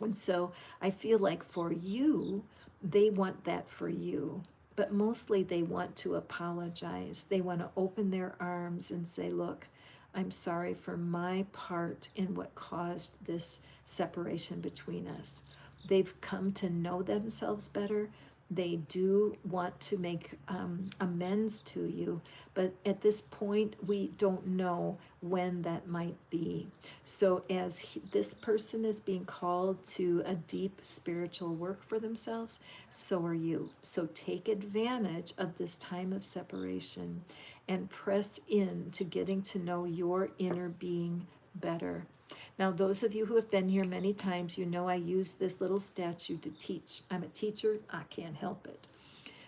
And so I feel like for you, they want that for you. But mostly they want to apologize. They want to open their arms and say, look, I'm sorry for my part in what caused this separation between us. They've come to know themselves better. They do want to make amends to you, but at this point, we don't know when that might be. So as this person is being called to a deep spiritual work for themselves, so are you. So take advantage of this time of separation and press in to getting to know your inner being better. Now, those of you who have been here many times, you know I use this little statue to teach. I'm a teacher, I can't help it.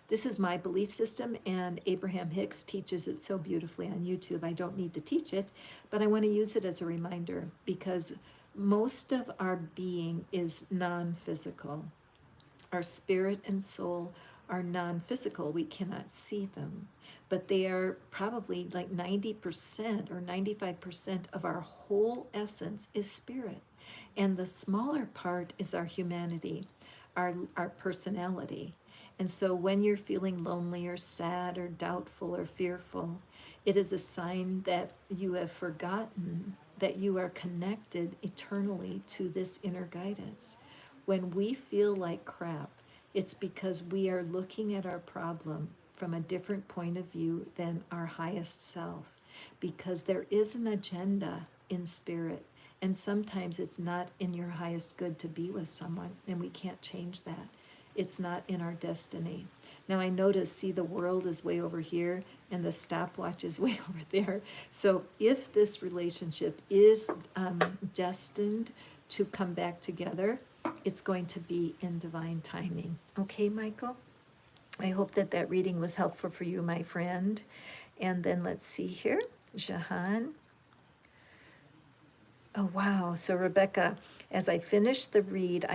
This is my belief system, and Abraham Hicks teaches it so beautifully on YouTube. I don't need to teach it, but I want to use it as a reminder, because most of our being is non-physical. Our spirit and soul are non-physical. We cannot see them, but they are probably like 90% or 95% of our whole essence is spirit. And the smaller part is our humanity, our personality. And so when you're feeling lonely or sad or doubtful or fearful, it is a sign that you have forgotten that you are connected eternally to this inner guidance. When we feel like crap, it's because we are looking at our problem from a different point of view than our highest self, because there is an agenda in spirit, and sometimes it's not in your highest good to be with someone, and we can't change that. It's not in our destiny. Now I notice, see, the world is way over here and the stopwatch is way over there. So if this relationship is destined to come back together, it's going to be in divine timing. Okay, Michael? I hope that reading was helpful for you, my friend. And then let's see here. Jahan. Oh, wow. So Rebecca, as I finished the read,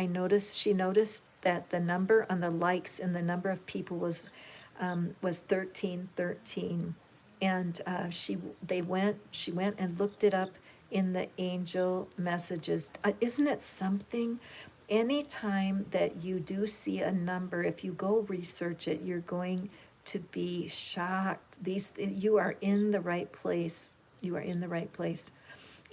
she noticed that the number on the likes and the number of people was 1313. And she went and looked it up in the angel messages. Isn't it something? Anytime that you do see a number, if you go research it, you're going to be shocked. You are in the right place. You are in the right place.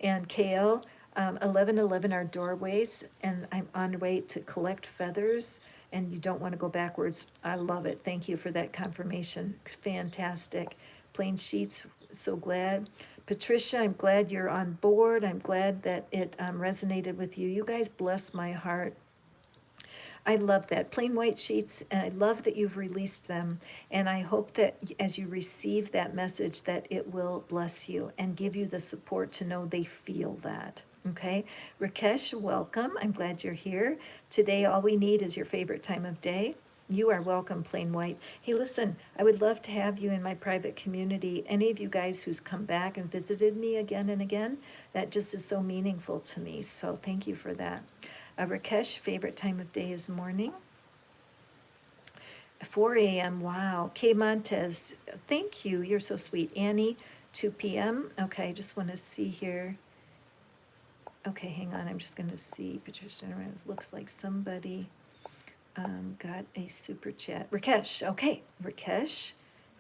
And KL, 1111 are doorways, and I'm on the way to collect feathers, and you don't want to go backwards. I love it. Thank you for that confirmation. Fantastic. Plain sheets, so glad. Patricia, I'm glad you're on board. I'm glad that it resonated with you. You guys bless my heart. I love that. Plain white sheets, and I love that you've released them. And I hope that as you receive that message, that it will bless you and give you the support to know they feel that. Okay, Rakesh, welcome. I'm glad you're here. Today, all we need is your favorite time of day. You are welcome, Plain White. Hey, listen, I would love to have you in my private community. Any of you guys who's come back and visited me again and again, that just is so meaningful to me. So thank you for that. Rakesh, favorite time of day is morning. 4 a.m. Wow. Kay Montez, thank you. You're so sweet. Annie, 2 p.m. Okay, I just want to see here. Okay, hang on. I'm just going to see. Patricia, it looks like somebody got a super chat. Rakesh. Okay, Rakesh.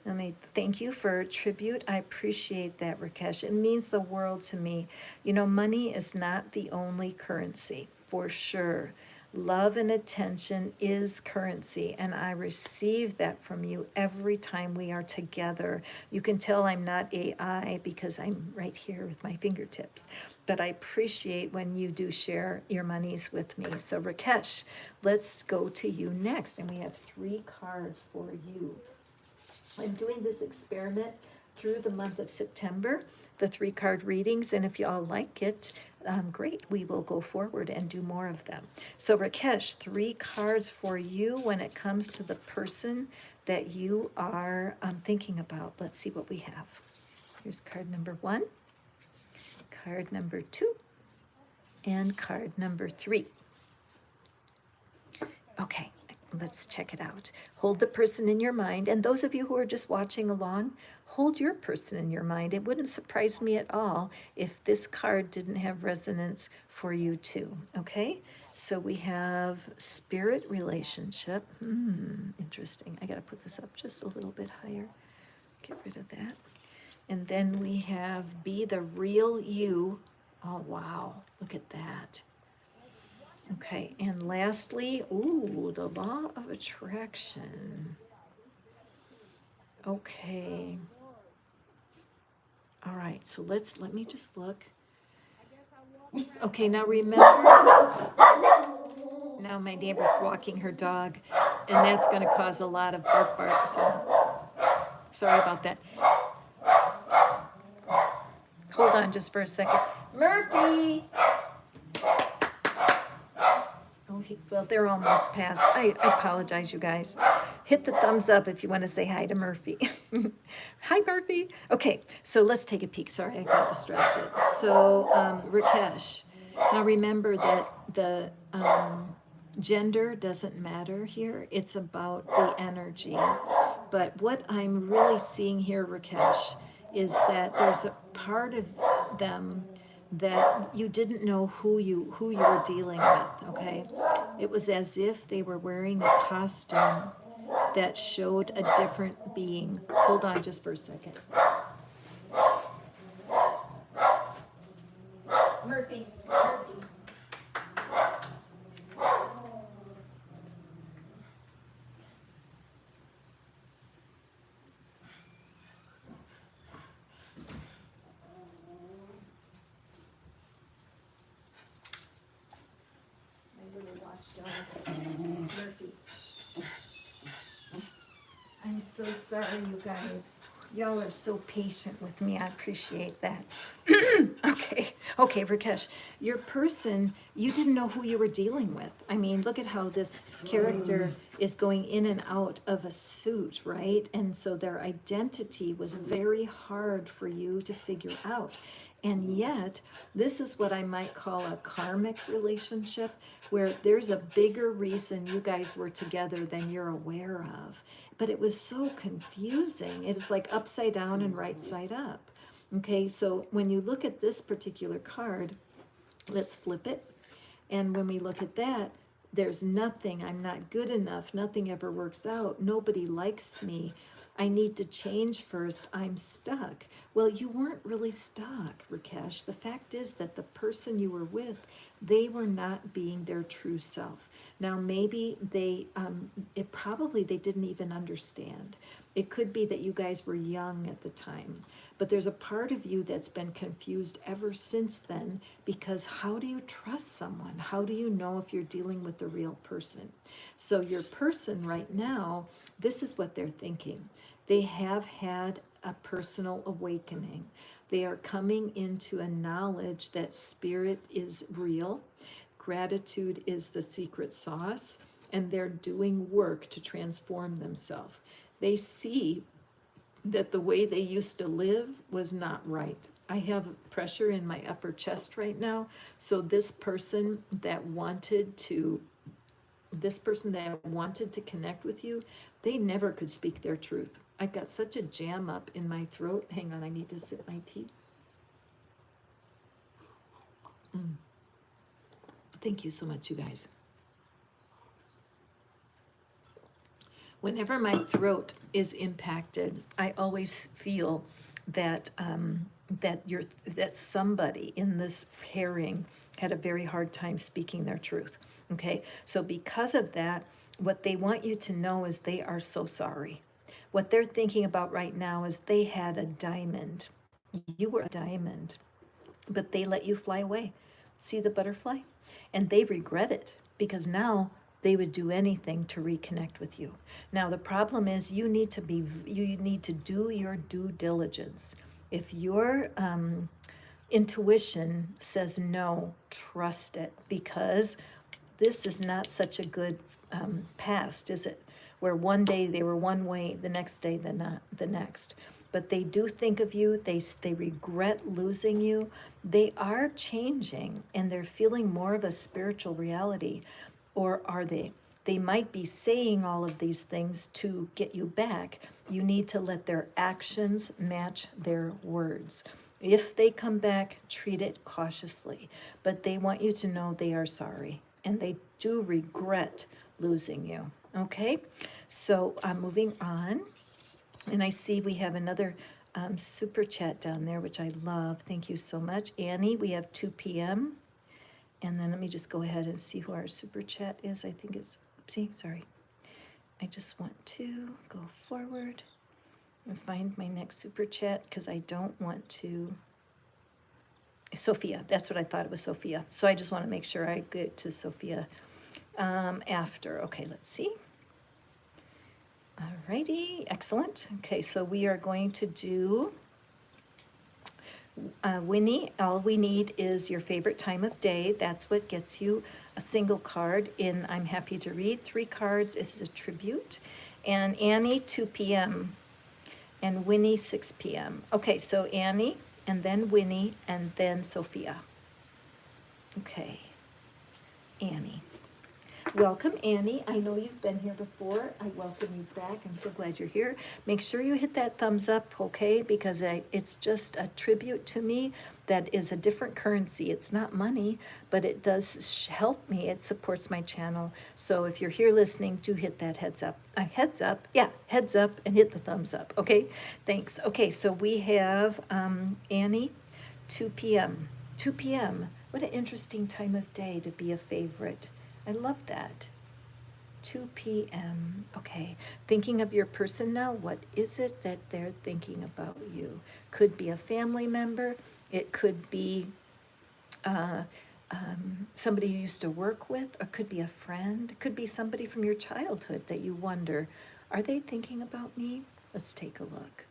Let me thank you for tribute. I appreciate that, Rakesh. It means the world to me. You know, money is not the only currency, for sure. Love and attention is currency, and I receive that from you every time we are together. You can tell I'm not AI because I'm right here with my fingertips, but I appreciate when you do share your monies with me. So Rakesh, let's go to you next, and we have 3 cards for you. I'm doing this experiment through the month of September, the 3 card readings, and if you all like it, great, we will go forward and do more of them. So Rakesh, 3 cards for you when it comes to the person that you are thinking about. Let's see what we have. Here's card number 1, card number 2, and card number 3. Okay, let's check it out. Hold the person in your mind, and those of you who are just watching along, hold your person in your mind. It wouldn't surprise me at all if this card didn't have resonance for you too, okay? So we have spirit relationship. Interesting. I gotta put this up just a little bit higher. Get rid of that. And then we have be the real you. Oh, wow, look at that. Okay, and lastly, ooh, the law of attraction. Okay. All right, so let me just look. Okay, now remember, now my neighbor's walking her dog, and that's going to cause a lot of bark, so sorry about that. Hold on just for a second. Murphy! Oh, well, they're almost past. I apologize, you guys. Hit the thumbs up if you want to say hi to Murphy. Hi, Murphy. Okay, so let's take a peek. Sorry, I got distracted. So, Rakesh, now remember that the gender doesn't matter here. It's about the energy. But what I'm really seeing here, Rakesh, is that there's a part of them that you didn't know who you were dealing with, okay? It was as if they were wearing a costume that showed a different being. Hold on just for a second. Murphy. Murphy. I'm so sorry, you guys. Y'all are so patient with me. I appreciate that. Okay, Rakesh, your person, you didn't know who you were dealing with. I mean, look at how this character is going in and out of a suit, right? And so their identity was very hard for you to figure out. And yet, this is what I might call a karmic relationship, where there's a bigger reason you guys were together than you're aware of. But it was so confusing. It was like upside down and right side up. Okay, so when you look at this particular card, let's flip it. And when we look at that, there's nothing. I'm not good enough. Nothing ever works out. Nobody likes me. I need to change first. I'm stuck. Well, you weren't really stuck, Rakesh. The fact is that the person you were with, they were not being their true self. Now, maybe they didn't even understand. It could be that you guys were young at the time, but there's a part of you that's been confused ever since then, because how do you trust someone? How do you know if you're dealing with the real person? So your person right now, this is what they're thinking. They have had a personal awakening. They are coming into a knowledge that spirit is real, gratitude is the secret sauce, and they're doing work to transform themselves. They see that the way they used to live was not right. I have pressure in my upper chest right now, so this person that wanted to connect with you, they never could speak their truth. I've got such a jam up in my throat. Hang on, I need to sip my tea. Thank you so much, you guys. Whenever my throat is impacted, I always feel that that somebody in this pairing had a very hard time speaking their truth. Okay, so because of that, what they want you to know is they are so sorry. What they're thinking about right now is they had a diamond. You were a diamond, but they let you fly away. See the butterfly? And they regret it, because now they would do anything to reconnect with you. Now the problem is you need to do your due diligence. If your intuition says no, trust it, because this is not such a good past, is it? Where one day they were one way, the next day the next. But they do think of you, they regret losing you. They are changing, and they're feeling more of a spiritual reality. Or are they? They might be saying all of these things to get you back. You need to let their actions match their words. If they come back, treat it cautiously. But they want you to know they are sorry, and they do regret losing you. Okay? So I'm moving on. And I see we have another super chat down there, which I love. Thank you so much. Annie, we have 2 p.m. And then let me just go ahead and see who our super chat is. I think it's, oopsie, sorry. I just want to go forward and find my next super chat, because I don't want to. Sophia, that's what I thought it was, Sophia. So I just want to make sure I get to Sophia after. Okay, let's see. Alrighty, excellent. Okay, so we are going to do Winnie. All we need is your favorite time of day. That's what gets you a single card in I'm Happy to Read. 3 cards is a tribute. And Annie, 2 p.m. and Winnie, 6 p.m. Okay, so Annie, and then Winnie, and then Sophia. Okay, Annie. Welcome, Annie. I know you've been here before. I welcome you back. I'm so glad you're here. Make sure you hit that thumbs up, okay? Because it's just a tribute to me that is a different currency. It's not money, but it does help me. It supports my channel. So if you're here listening, do hit that heads up. Heads up, and hit the thumbs up, okay? Thanks. Okay, so we have Annie, 2 p.m. 2 p.m. What an interesting time of day to be a favorite. I love that. 2 p.m. Okay. Thinking of your person now. What is it that they're thinking about you? Could be a family member. It could be somebody you used to work with. Or could be a friend. It could be somebody from your childhood that you wonder, are they thinking about me? Let's take a look.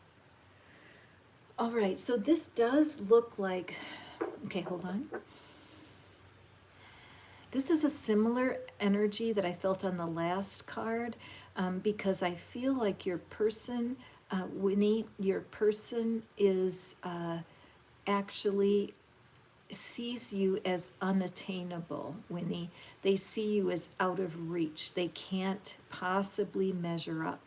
All right. So this does look like, okay, hold on. This is a similar energy that I felt on the last card, because I feel like your person, Winnie, your person is actually sees you as unattainable, Winnie. They see you as out of reach. They can't possibly measure up.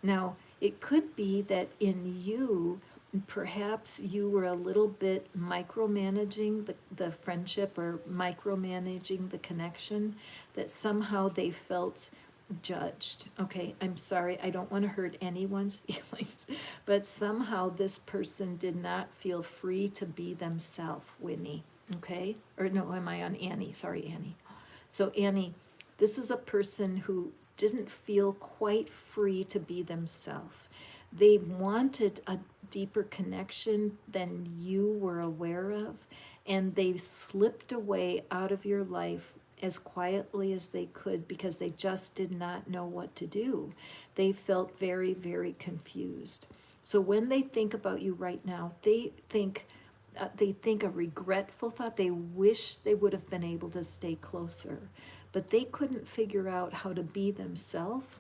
Now, it could be that in you, perhaps you were a little bit micromanaging the friendship, or micromanaging the connection, that somehow they felt judged. Okay, I'm sorry, I don't want to hurt anyone's feelings, but somehow this person did not feel free to be themselves, Winnie. Okay, or no, am I on Annie? Sorry, Annie. So Annie, this is a person who didn't feel quite free to be themselves. They wanted a deeper connection than you were aware of, and they slipped away out of your life as quietly as they could because they just did not know what to do. They felt very, very confused. So when they think about you right now, they think a regretful thought. They wish they would have been able to stay closer, but they couldn't figure out how to be themselves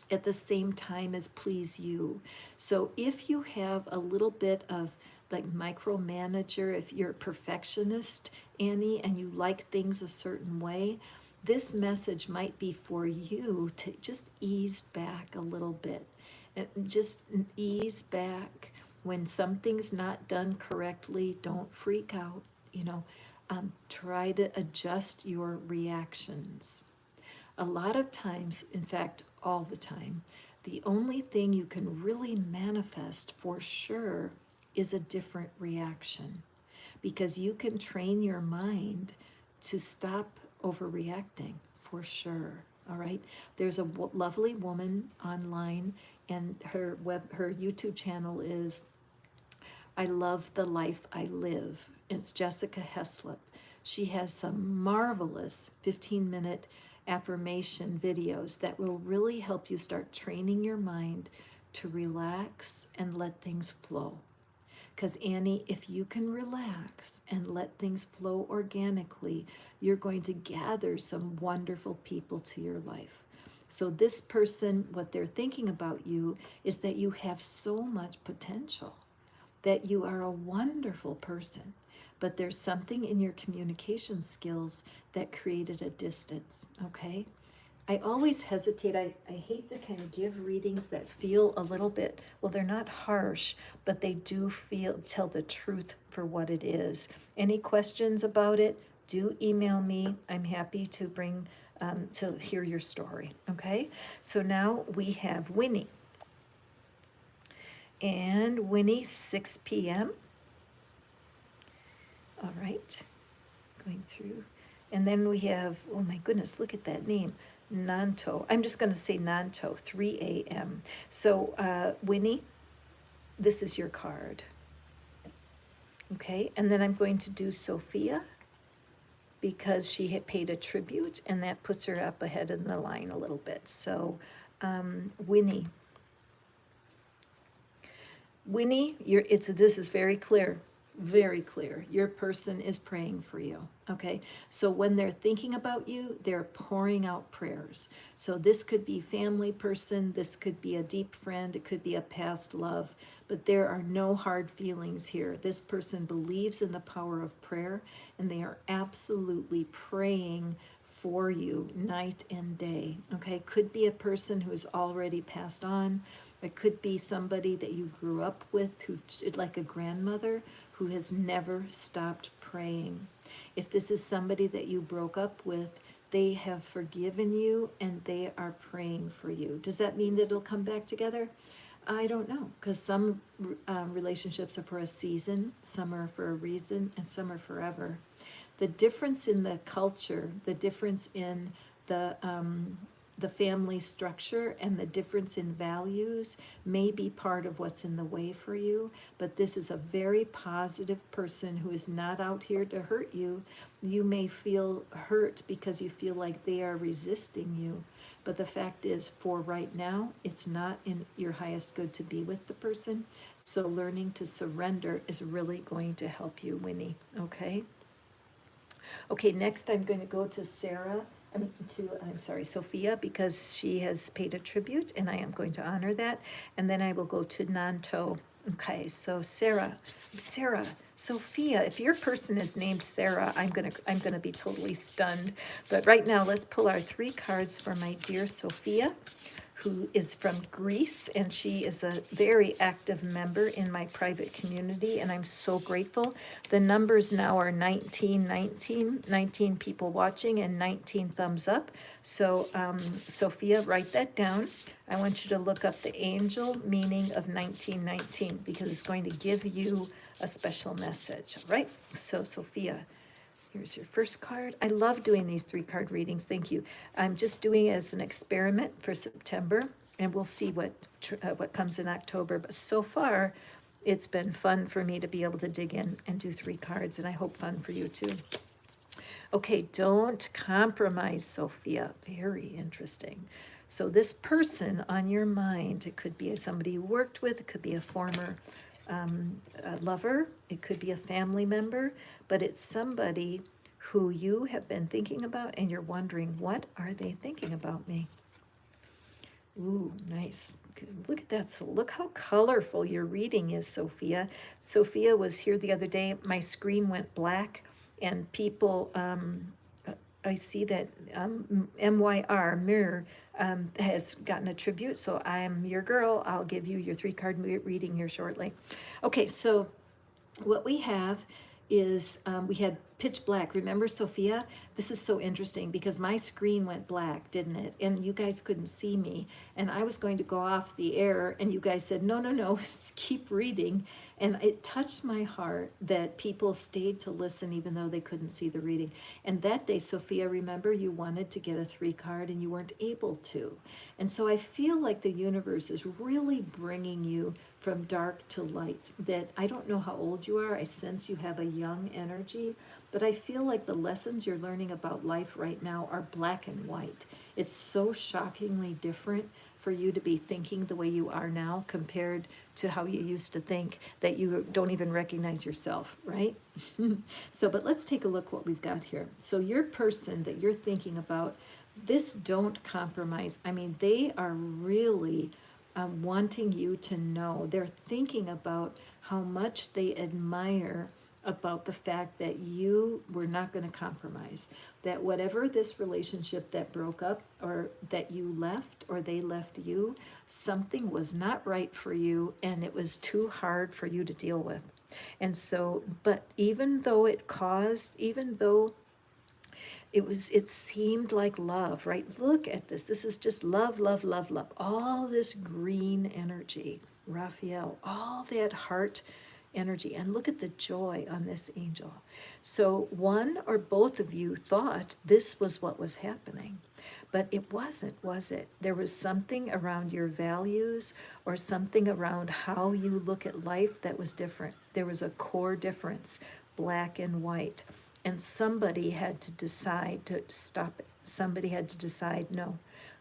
at the same time as please you. So if you have a little bit of like micromanager, if you're a perfectionist, Annie, and you like things a certain way, this message might be for you to just ease back a little bit. Just ease back. When something's not done correctly, don't freak out. Try to adjust your reactions. A lot of times, in fact, all the time, the only thing you can really manifest for sure is a different reaction, because you can train your mind to stop overreacting for sure. All right. There's a lovely woman online, and her YouTube channel is I Love the Life I Live. It's Jessica Heslop. She has some marvelous 15-minute affirmation videos that will really help you start training your mind to relax and let things flow. Because Annie, if you can relax and let things flow organically, you're going to gather some wonderful people to your life. So this person, what they're thinking about you is that you have so much potential, that you are a wonderful person, but there's something in your communication skills that created a distance, okay? I always hesitate. I hate to kind of give readings that feel a little bit, well, they're not harsh, but they do tell the truth for what it is. Any questions about it, do email me. I'm happy to to hear your story, okay? So now we have Winnie. And Winnie, 6 p.m. All right, going through. And then we have, oh my goodness, look at that name, Nanto. I'm just going to say Nanto, 3 a.m. So Winnie, this is your card. Okay, and then I'm going to do Sophia, because she had paid a tribute, and that puts her up ahead in the line a little bit. So Winnie, this is very clear. Very clear. Your person is praying for you. Okay. So when they're thinking about you, they're pouring out prayers. So this could be family person. This could be a deep friend. It could be a past love, but there are no hard feelings here. This person believes in the power of prayer, and they are absolutely praying for you night and day. Okay. Could be a person who is already passed on. It could be somebody that you grew up with, like a grandmother, who has never stopped praying. If this is somebody that you broke up with, they have forgiven you and they are praying for you. Does that mean that it'll come back together? I don't know, because some relationships are for a season, some are for a reason, and some are forever. The difference in the culture, the difference in the family structure, and the difference in values may be part of what's in the way for you, but this is a very positive person who is not out here to hurt you. You may feel hurt because you feel like they are resisting you, but the fact is, for right now, it's not in your highest good to be with the person. So learning to surrender is really going to help you, Winnie, okay? Okay, next I'm going to go to Sophia, because she has paid a tribute, and I am going to honor that. And then I will go to Nanto. Okay, so Sarah, Sophia. If your person is named Sarah, I'm gonna be totally stunned. But right now, let's pull our 3 cards for my dear Sophia, who is from Greece, and she is a very active member in my private community, and I'm so grateful. The numbers now are 19 people watching, and 19 thumbs up. So Sophia, write that down. I want you to look up the angel meaning of 1919, because it's going to give you a special message, all right? So Sophia, Here's your first card. I love doing these 3-card readings. Thank you. I'm just doing it as an experiment for September, and we'll see what comes in October. But so far, it's been fun for me to be able to dig in and do 3 cards, and I hope fun for you too. Okay, don't compromise, Sophia. Very interesting. So this person on your mind, it could be somebody you worked with, it could be a former lover, it could be a family member, but it's somebody who you have been thinking about and you're wondering, what are they thinking about me? Ooh, nice. Look at that. So look how colorful your reading is, Sophia. Sophia was here the other day. My screen went black and people, I see that MYR, Mirror, has gotten a tribute. So I'm your girl. I'll give you your 3-card reading here shortly. Okay, so what we have is we had pitch black. Remember, Sophia? This is so interesting because my screen went black, didn't it? And you guys couldn't see me. And I was going to go off the air, and you guys said, no, no, no, keep reading. And it touched my heart that people stayed to listen even though they couldn't see the reading. And that day, Sophia, remember you wanted to get a 3-card and you weren't able to. And so I feel like the universe is really bringing you from dark to light. That I don't know how old you are. I sense you have a young energy, but I feel like the lessons you're learning about life right now are black and white. It's so shockingly different for you to be thinking the way you are now compared to how you used to think, that you don't even recognize yourself, right? So, but let's take a look what we've got here. So your person that you're thinking about, this don't compromise. I mean, they are really wanting you to know. They're thinking about how much they admire about the fact that you were not going to compromise, that whatever this relationship that broke up or that you left or they left you, something was not right for you and it was too hard for you to deal with. And so, but even though it seemed like love, right? Look at this. This is just love, love, love, love. All this green energy, Raphael, all that heart energy. And look at the joy on this angel. So one or both of you thought this was what was happening, but it wasn't, was it? There was something around your values or something around how you look at life that was different. There was a core difference, black and white. And somebody had to decide to stop it. Somebody had to decide, no,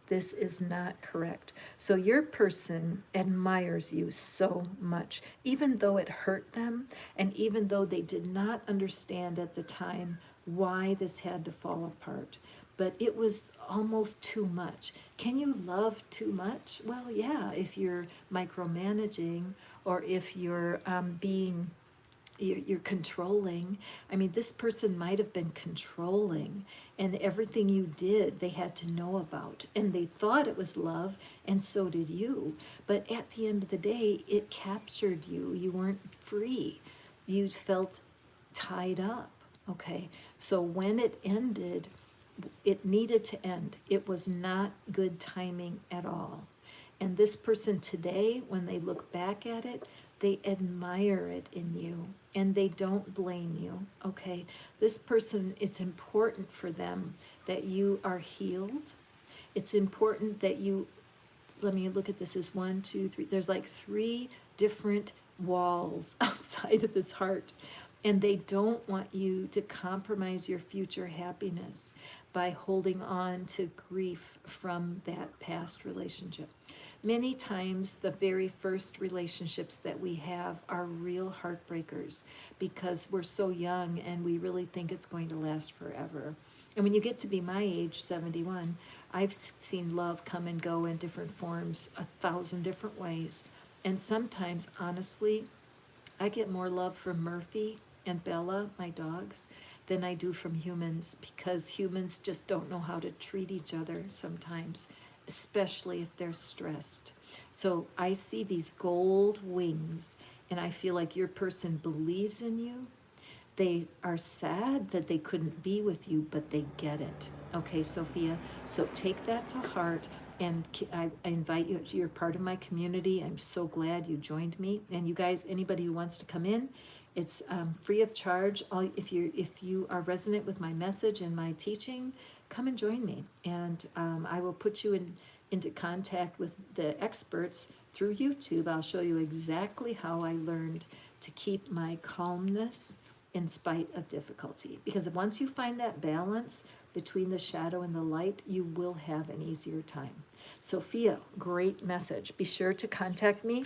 this is not correct. So your person admires you so much, even though it hurt them, and even though they did not understand at the time why this had to fall apart. But it was almost too much. Can you love too much? Well, yeah, if you're micromanaging or if you're you're controlling. I mean, this person might have been controlling, and everything you did, they had to know about, and they thought it was love, and so did you. But at the end of the day, it captured you. You weren't free. You felt tied up. Okay. So when it ended, it needed to end. It was not good timing at all. And this person today, when they look back at it, they admire it in you and they don't blame you, okay? This person, it's important for them that you are healed. It's important that you, let me look at this as 1, 2, 3. There's like 3 different walls outside of this heart. And they don't want you to compromise your future happiness by holding on to grief from that past relationship. Many times the very first relationships that we have are real heartbreakers because we're so young and we really think it's going to last forever. And when you get to be my age, 71, I've seen love come and go in different forms, 1,000 different ways. And sometimes, honestly, I get more love from Murphy and Bella, my dogs, than I do from humans, because humans just don't know how to treat each other sometimes, especially if they're stressed. So I see these gold wings, and I feel like your person believes in you. They are sad that they couldn't be with you, but they get it. Okay, Sophia, so take that to heart, and I invite you. You're part of my community. I'm so glad you joined me. And you guys, anybody who wants to come in, It's free of charge. If you are resonant with my message and my teaching, come and join me, and I will put you into contact with the experts through YouTube. I'll show you exactly how I learned to keep my calmness in spite of difficulty. Because once you find that balance between the shadow and the light, you will have an easier time. Sophia, great message. Be sure to contact me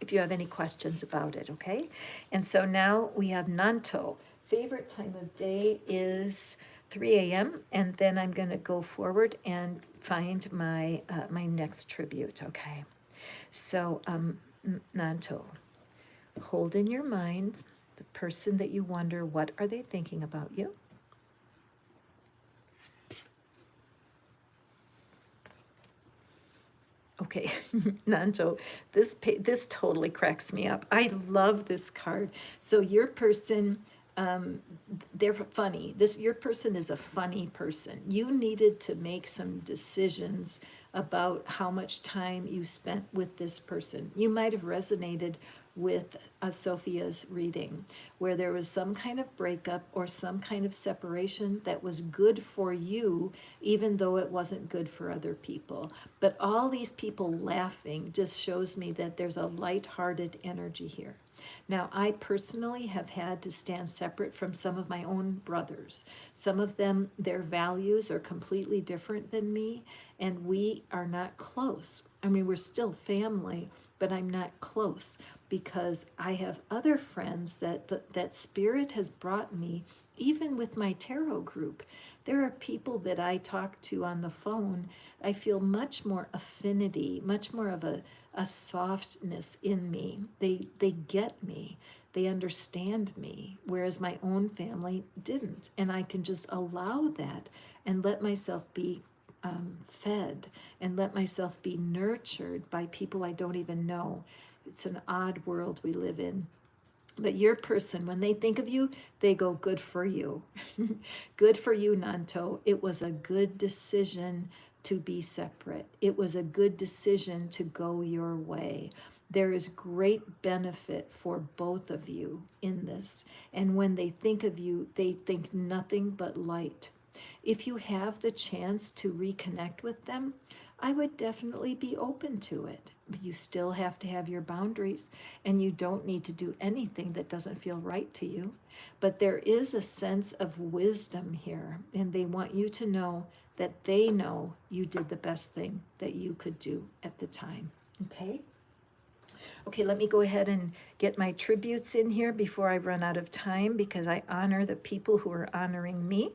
if you have any questions about it, okay? And so now we have Nanto. Favorite time of day is 3 a.m. And then I'm going to go forward and find my my next tribute, okay? So Nanto, hold in your mind the person that you wonder, what are they thinking about you? Okay, Nanto, this totally cracks me up. I love this card. So your person, they're funny. Your person is a funny person. You needed to make some decisions about how much time you spent with this person. You might have resonated with Sophia's reading, where there was some kind of breakup or some kind of separation that was good for you, even though it wasn't good for other people. But all these people laughing just shows me that there's a lighthearted energy here. Now, I personally have had to stand separate from some of my own brothers. Some of them, their values are completely different than me, and we are not close. I mean, we're still family, but I'm not close because I have other friends that Spirit has brought me, even with my tarot group. There are people that I talk to on the phone. I feel much more affinity, much more of a softness in me. They get me. They understand me, whereas my own family didn't. And I can just allow that and let myself be fed and let myself be nurtured by people I don't even know. It's an odd world we live in. But your person, when they think of you, they go, good for you. Good for you, Nanto. It was a good decision to be separate. It was a good decision to go your way. There is great benefit for both of you in this. And when they think of you, they think nothing but light. If you have the chance to reconnect with them, I would definitely be open to it. But you still have to have your boundaries, and you don't need to do anything that doesn't feel right to you. But there is a sense of wisdom here, and they want you to know that they know you did the best thing that you could do at the time. Okay? Okay, let me go ahead and get my tributes in here before I run out of time, because I honor the people who are honoring me.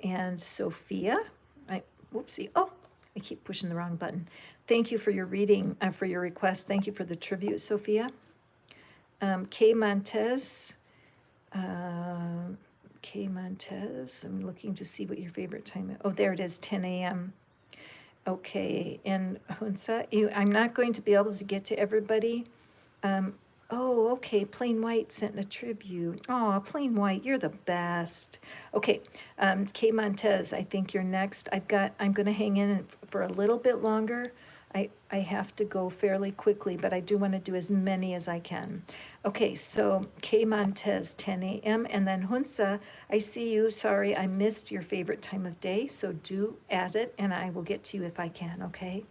And Sophia, whoopsie, oh, I keep pushing the wrong button. Thank you for your reading, for your request. Thank you for the tribute, Sophia. Kay Montez, I'm looking to see what your favorite time is. Oh, there it is, 10 a.m. Okay, and Hunsa, I'm not going to be able to get to everybody. Oh, okay, Plain White sent a tribute. Oh, Plain White, you're the best. Okay, Kay Montez, I think you're next. I'm gonna hang in for a little bit longer. I have to go fairly quickly, but I do want to do as many as I can. Okay, so Kay Montez, 10 a.m. And then Hunsa, I see you. Sorry, I missed your favorite time of day, so do add it, and I will get to you if I can, okay?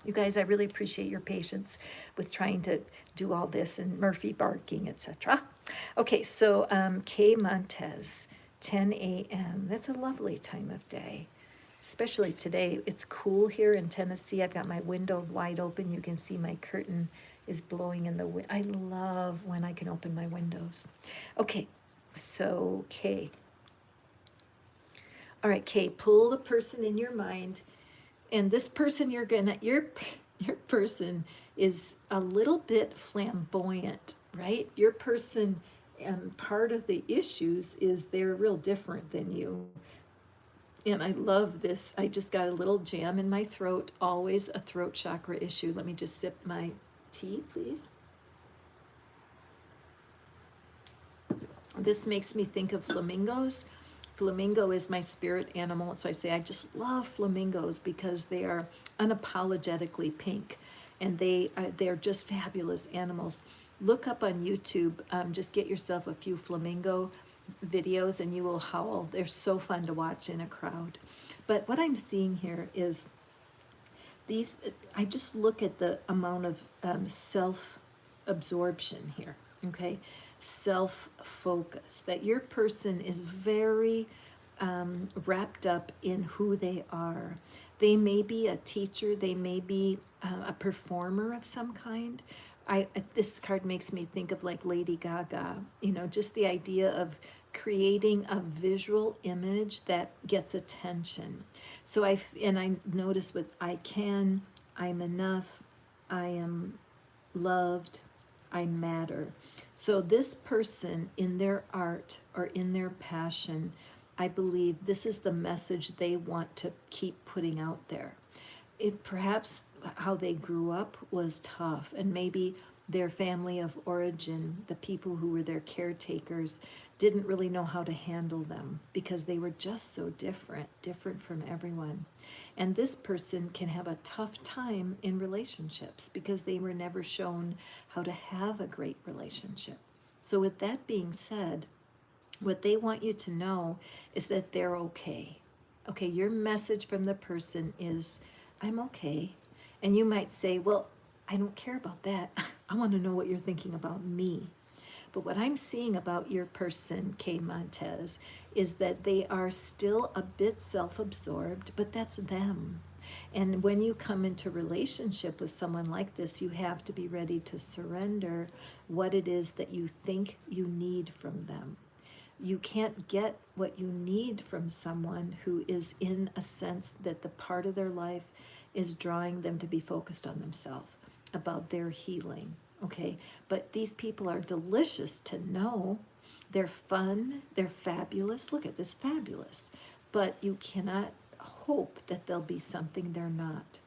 You guys, I really appreciate your patience with trying to do all this and Murphy barking, etc. Okay, so Kay Montez, 10 a.m. That's a lovely time of day, especially today. It's cool here in Tennessee. I've got my window wide open. You can see my curtain is blowing in the wind. I love when I can open my windows. Okay, so Kay. All right, Kay, pull the person in your mind. And this person your person is a little bit flamboyant, right? Your person, part of the issues is they're real different than you. And I love this. I just got a little jam in my throat, always a throat chakra issue. Let me just sip my tea, please. This makes me think of flamingos. Flamingo is my spirit animal, so I say I just love flamingos because they are unapologetically pink, and they're just fabulous animals. Look up on YouTube, just get yourself a few flamingo videos and you will howl. They're so fun to watch in a crowd. But what I'm seeing here is these, I just look at the amount of self absorption here, okay? Self focus, that your person is very wrapped up in who they are. They may be a teacher, they may be a performer of some kind. This card makes me think of like Lady Gaga, you know, just the idea of creating a visual image that gets attention. So I notice with I can, I'm enough, I am loved, I matter. So this person in their art or in their passion, I believe this is the message they want to keep putting out there. It perhaps how they grew up was tough, and maybe their family of origin, the people who were their caretakers, didn't really know how to handle them because they were just so different from everyone. And this person can have a tough time in relationships because they were never shown how to have a great relationship. So with that being said, what they want you to know is that they're okay. Okay, your message from the person is, I'm okay. And you might say, well, I don't care about that. I want to know what you're thinking about me. But what I'm seeing about your person, Kay Montez, is that they are still a bit self-absorbed, but that's them. And when you come into relationship with someone like this, you have to be ready to surrender what it is that you think you need from them. You can't get what you need from someone who is in a sense that the part of their life is drawing them to be focused on themselves, about their healing, okay? But these people are delicious to know. They're fun, they're fabulous. Look at this, fabulous. But you cannot hope that they'll be something they're not.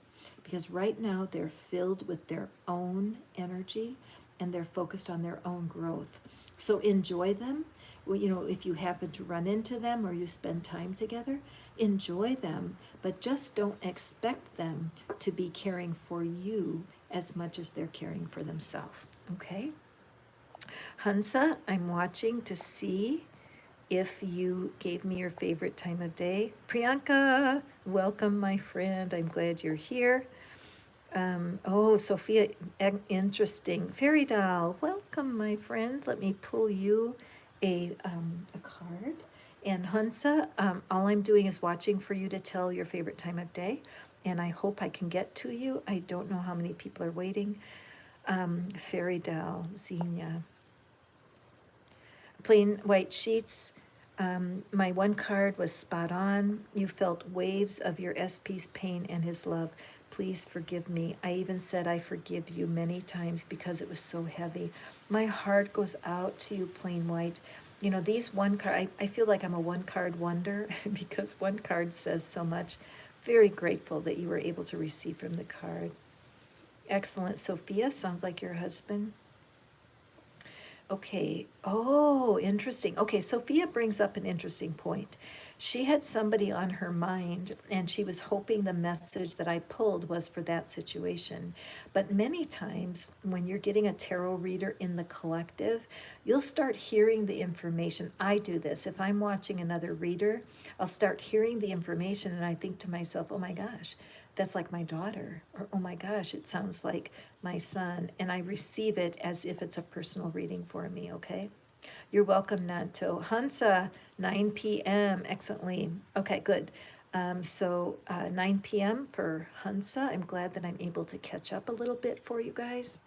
Because right now they're filled with their own energy and they're focused on their own growth. So enjoy them. Well, you know, if you happen to run into them or you spend time together, enjoy them, but just don't expect them to be caring for you as much as they're caring for themselves, okay? Hansa, I'm watching to see if you gave me your favorite time of day. Priyanka, welcome, my friend. I'm glad you're here. Oh, Sophia, interesting. Fairy doll, welcome, my friend. Let me pull you a card. And Hansa, all I'm doing is watching for you to tell your favorite time of day. And I hope I can get to you. I don't know how many people are waiting. Fairy doll, Xenia. Plain white sheets. My one card was spot on. You felt waves of your SP's pain and his love. Please forgive me. I even said I forgive you many times because it was so heavy. My heart goes out to you, plain white. You know, these one card, I feel like I'm a one card wonder because one card says so much. Very grateful that you were able to receive from the card. Excellent. Sophia, sounds like your husband. Okay. Oh, interesting. Okay, Sophia brings up an interesting point. She had somebody on her mind, and she was hoping the message that I pulled was for that situation. But many times, when you're getting a tarot reader in the collective, you'll start hearing the information. I do this. If I'm watching another reader, I'll start hearing the information, and I think to myself, oh my gosh, that's like my daughter, or oh my gosh, it sounds like my son, and I receive it as if it's a personal reading for me, okay? You're welcome, Nanto. Hansa, 9 p.m. Excellently. Okay, good. 9 p.m. for Hansa. I'm glad that I'm able to catch up a little bit for you guys.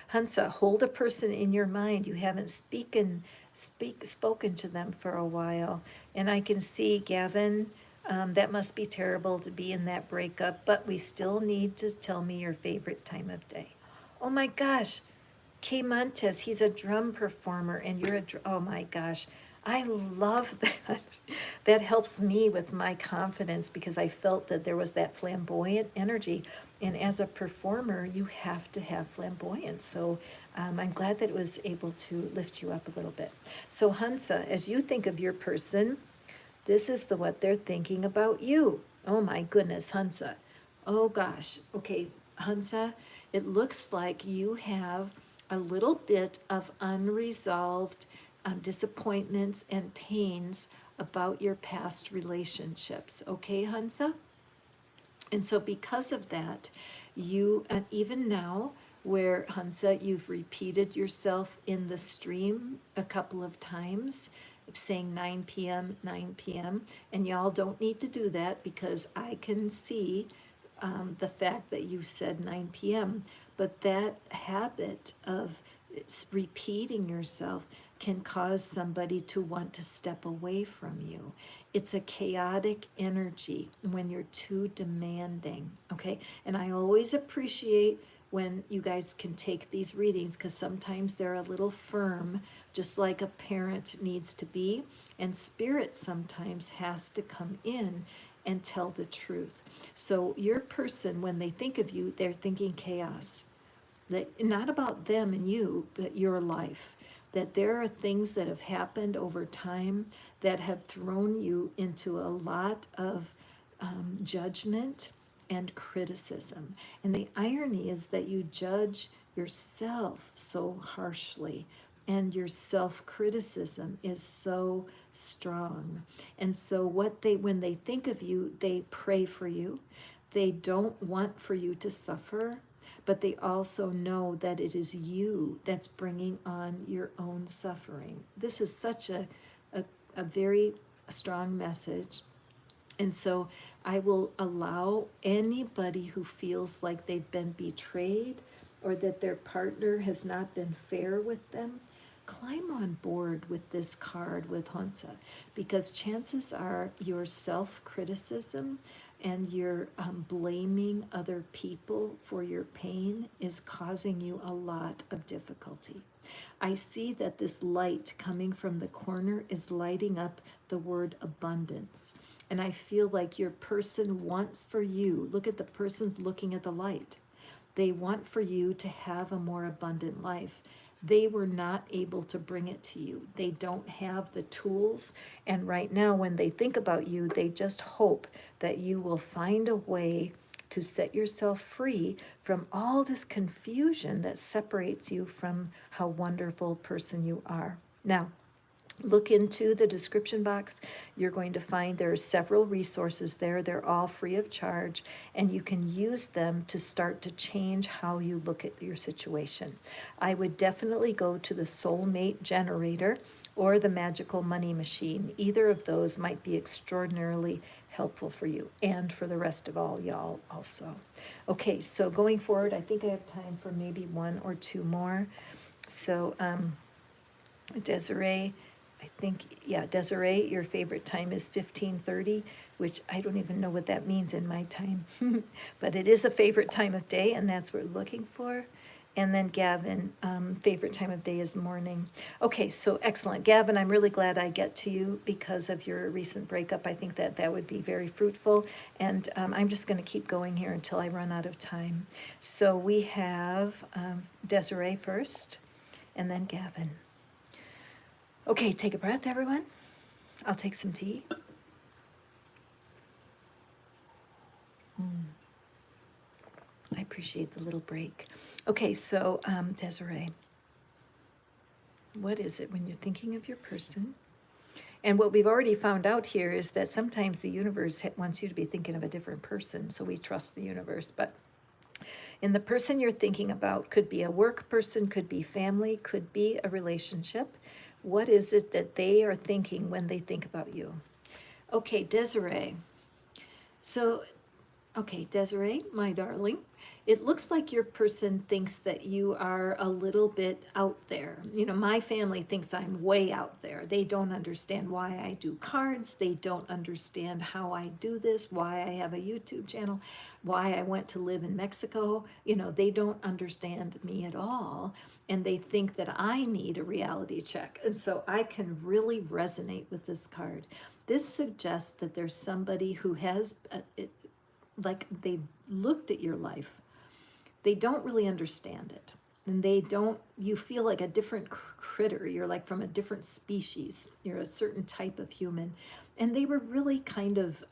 Hansa, hold a person in your mind. You haven't spoken to them for a while. And I can see, Gavin, that must be terrible to be in that breakup, but we still need to tell me your favorite time of day. Oh my gosh. Kay Montes, he's a drum performer, and you're oh my gosh, I love that. That helps me with my confidence because I felt that there was that flamboyant energy, and as a performer, you have to have flamboyance. So I'm glad that it was able to lift you up a little bit. So Hansa, as you think of your person, this is what they're thinking about you. Oh my goodness, Hansa. Oh gosh. Okay, Hansa, it looks like you have a little bit of unresolved disappointments and pains about your past relationships. Okay, Hansa? And so because of that, you, and even now, where Hansa, you've repeated yourself in the stream a couple of times, saying 9 p.m., 9 p.m., and y'all don't need to do that because I can see the fact that you said 9 p.m., but that habit of repeating yourself can cause somebody to want to step away from you. It's a chaotic energy when you're too demanding, okay? And I always appreciate when you guys can take these readings because sometimes they're a little firm, just like a parent needs to be. And spirit sometimes has to come in and tell the truth. So your person, when they think of you, they're thinking chaos. That not about them and you, but your life. That there are things that have happened over time that have thrown you into a lot of judgment and criticism. And the irony is that you judge yourself so harshly, and your self-criticism is so strong. And so when they think of you, they pray for you. They don't want for you to suffer, but they also know that it is you that's bringing on your own suffering. This is such a very strong message. And so I will allow anybody who feels like they've been betrayed or that their partner has not been fair with them, climb on board with this card with Hansa, because chances are your self-criticism and your blaming other people for your pain is causing you a lot of difficulty. I see that this light coming from the corner is lighting up the word abundance. And I feel like your person wants for you, look at the person's looking at the light. They want for you to have a more abundant life. They were not able to bring it to you. They don't have the tools. And right now, when they think about you, they just hope that you will find a way to set yourself free from all this confusion that separates you from how wonderful person you are. Now, look into the description box. You're going to find there are several resources there. They're all free of charge, and you can use them to start to change how you look at your situation. I would definitely go to the soulmate generator or the magical money machine. Either of those might be extraordinarily helpful for you and for the rest of all y'all also. Okay, so going forward, I think I have time for maybe one or two more. So Desiree, I think, yeah, Desiree, your favorite time is 15:30, which I don't even know what that means in my time. But it is a favorite time of day, and that's what we're looking for. And then Gavin, favorite time of day is morning. Okay, so excellent. Gavin, I'm really glad I get to you because of your recent breakup. I think that that would be very fruitful. And I'm just going to keep going here until I run out of time. So we have Desiree first, and then Gavin. Okay, take a breath, everyone. I'll take some tea. I appreciate the little break. Okay, so Desiree, what is it when you're thinking of your person? And what we've already found out here is that sometimes the universe wants you to be thinking of a different person, so we trust the universe. But in the person you're thinking about, could be a work person, could be family, could be a relationship. What is it that they are thinking when they think about you? Okay, Desiree. So, okay, Desiree, my darling, it looks like your person thinks that you are a little bit out there. You know, my family thinks I'm way out there. They don't understand why I do cards. They don't understand how I do this, why I have a YouTube channel, why I went to live in Mexico. You know, they don't understand me at all. And they think that I need a reality check. And so I can really resonate with this card. This suggests that there's somebody who has, like they've looked at your life. They don't really understand it. And they don't, you feel like a different critter. You're like from a different species. You're a certain type of human. And they were really kind of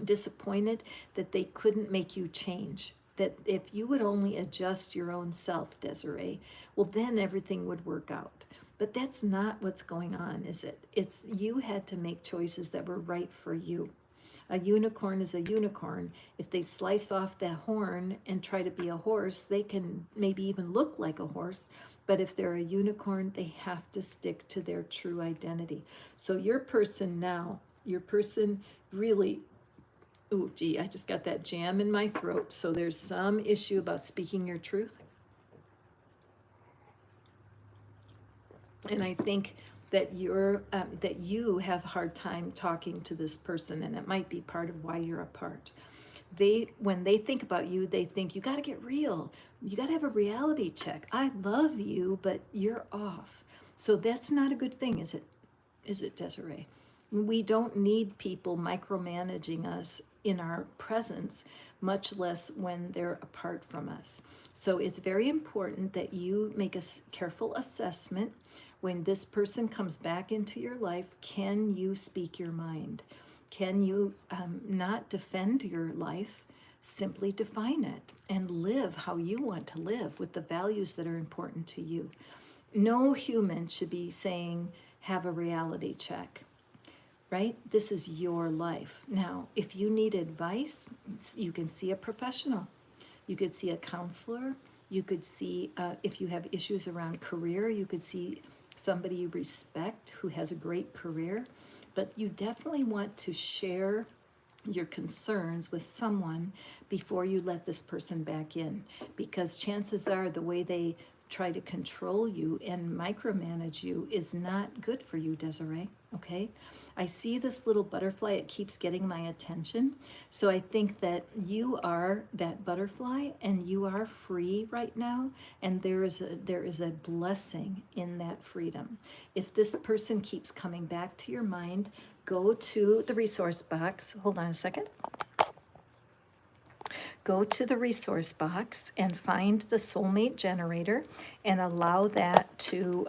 disappointed that they couldn't make you change, that if you would only adjust your own self, Desiree, well, then everything would work out. But that's not what's going on, is it? It's you had to make choices that were right for you. A unicorn is a unicorn. If they slice off that horn and try to be a horse, they can maybe even look like a horse. But if they're a unicorn, they have to stick to their true identity. So your person now, your person really, oh, gee, I just got that jam in my throat. So there's some issue about speaking your truth. And I think that that you have a hard time talking to this person, and it might be part of why you're apart. When they think about you, they think you got to get real. You got to have a reality check. I love you, but you're off. So that's not a good thing, is it? Is it, Desiree? We don't need people micromanaging us in our presence, much less when they're apart from us. So it's very important that you make a careful assessment. When this person comes back into your life, can you speak your mind? Can you not defend your life, simply define it and live how you want to live with the values that are important to you? No human should be saying, have a reality check, right? This is your life. Now, if you need advice, you can see a professional. You could see a counselor. You could see, if you have issues around career, you could see somebody you respect who has a great career. But you definitely want to share your concerns with someone before you let this person back in, because chances are the way they try to control you and micromanage you is not good for you, Desiree, okay? I see this little butterfly, it keeps getting my attention. So I think that you are that butterfly and you are free right now, and there is a blessing in that freedom. If this person keeps coming back to your mind, go to the resource box. Hold on a second. Go to the resource box and find the soulmate generator and allow that to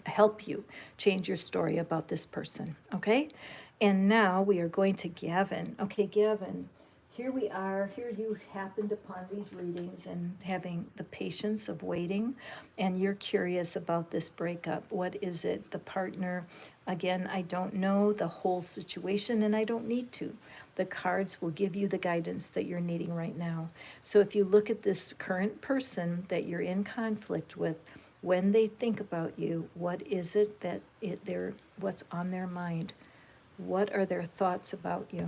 help you change your story about this person, okay? And now we are going to Gavin. Okay, Gavin, here we are. Here you happened upon these readings and having the patience of waiting, and you're curious about this breakup. What is it? The partner, again, I don't know the whole situation, and I don't need to. The cards will give you the guidance that you're needing right now. So if you look at this current person that you're in conflict with, when they think about you, what is it that what's on their mind? What are their thoughts about you?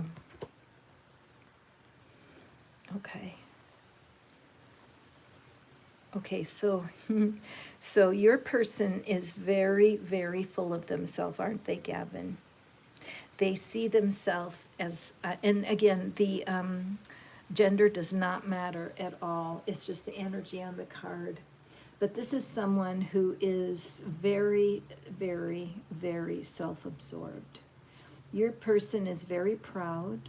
Okay. Okay, so so your person is very, very full of themselves, aren't they, Gavin? They see themselves as, and again, the gender does not matter at all. It's just the energy on the card. But this is someone who is very, very, very self-absorbed. Your person is very proud,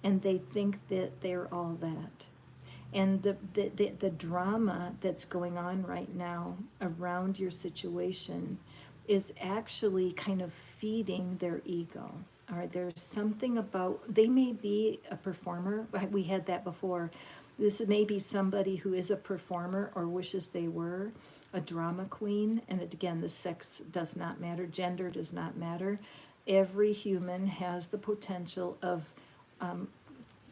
and they think that they're all that. And the drama that's going on right now around your situation is actually kind of feeding their ego. All right, there's something about, they may be a performer. We had that before. This may be somebody who is a performer or wishes they were a drama queen. And again, the sex does not matter. Gender does not matter. Every human has the potential of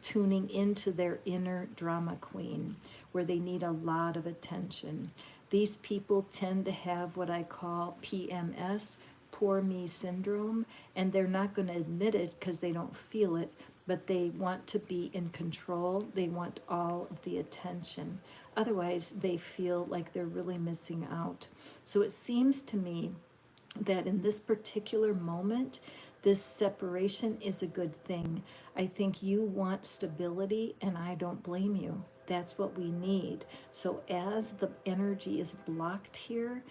tuning into their inner drama queen, where they need a lot of attention. These people tend to have what I call PMS, poor me syndrome, and they're not going to admit it because they don't feel it, but they want to be in control. They want all of the attention. Otherwise, they feel like they're really missing out. So it seems to me that in this particular moment, this separation is a good thing. I think you want stability, and I don't blame you. That's what we need. So as the energy is blocked here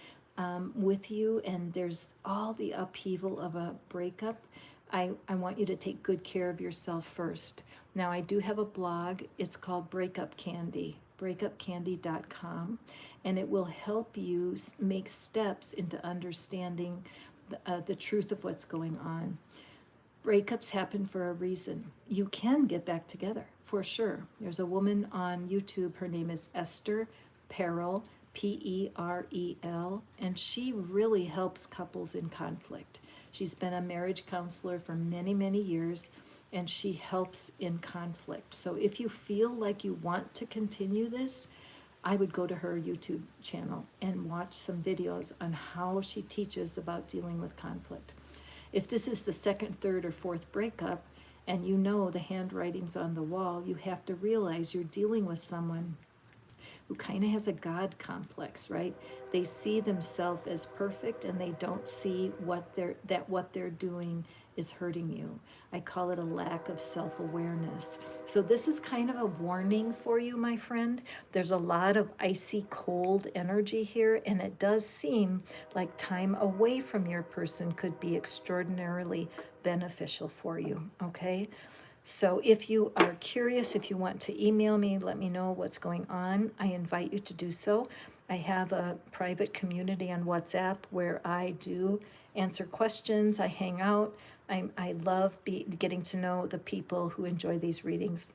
with you, and there's all the upheaval of a breakup, I want you to take good care of yourself first. Now, I do have a blog. It's called Breakup Candy, breakupcandy.com, and it will help you make steps into understanding the truth of what's going on. Breakups happen for a reason. You can get back together, for sure. There's a woman on YouTube, her name is Esther Perel, Perel, and she really helps couples in conflict. She's been a marriage counselor for many, many years, and she helps in conflict. So if you feel like you want to continue this, I would go to her YouTube channel and watch some videos on how she teaches about dealing with conflict. If this is the second, third, or fourth breakup, and you know the handwriting's on the wall, you have to realize you're dealing with someone who kind of has a God complex, right? They see themselves as perfect and they don't see what they're doing is hurting you. I call it a lack of self-awareness. So this is kind of a warning for you, my friend. There's a lot of icy cold energy here, and it does seem like time away from your person could be extraordinarily beneficial for you, okay? So if you are curious, if you want to email me, let me know what's going on, I invite you to do so. I have a private community on WhatsApp where I do answer questions, I hang out. I love getting to know the people who enjoy these readings.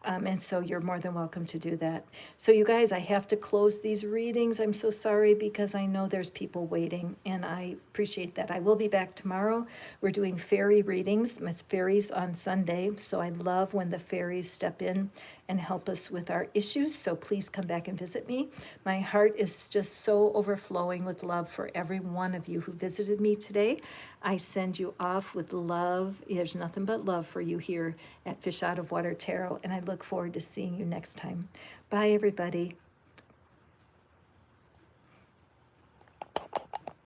And so you're more than welcome to do that. So you guys, I have to close these readings. I'm so sorry because I know there's people waiting, and I appreciate that. I will be back tomorrow. We're doing fairy readings. It's fairies on Sunday, so I love when the fairies step in and help us with our issues. So please come back and visit me. My heart is just so overflowing with love for every one of you who visited me today. I send you off with love. There's nothing but love for you here at Fish Out of Water Tarot, and I look forward to seeing you next time. Bye, everybody.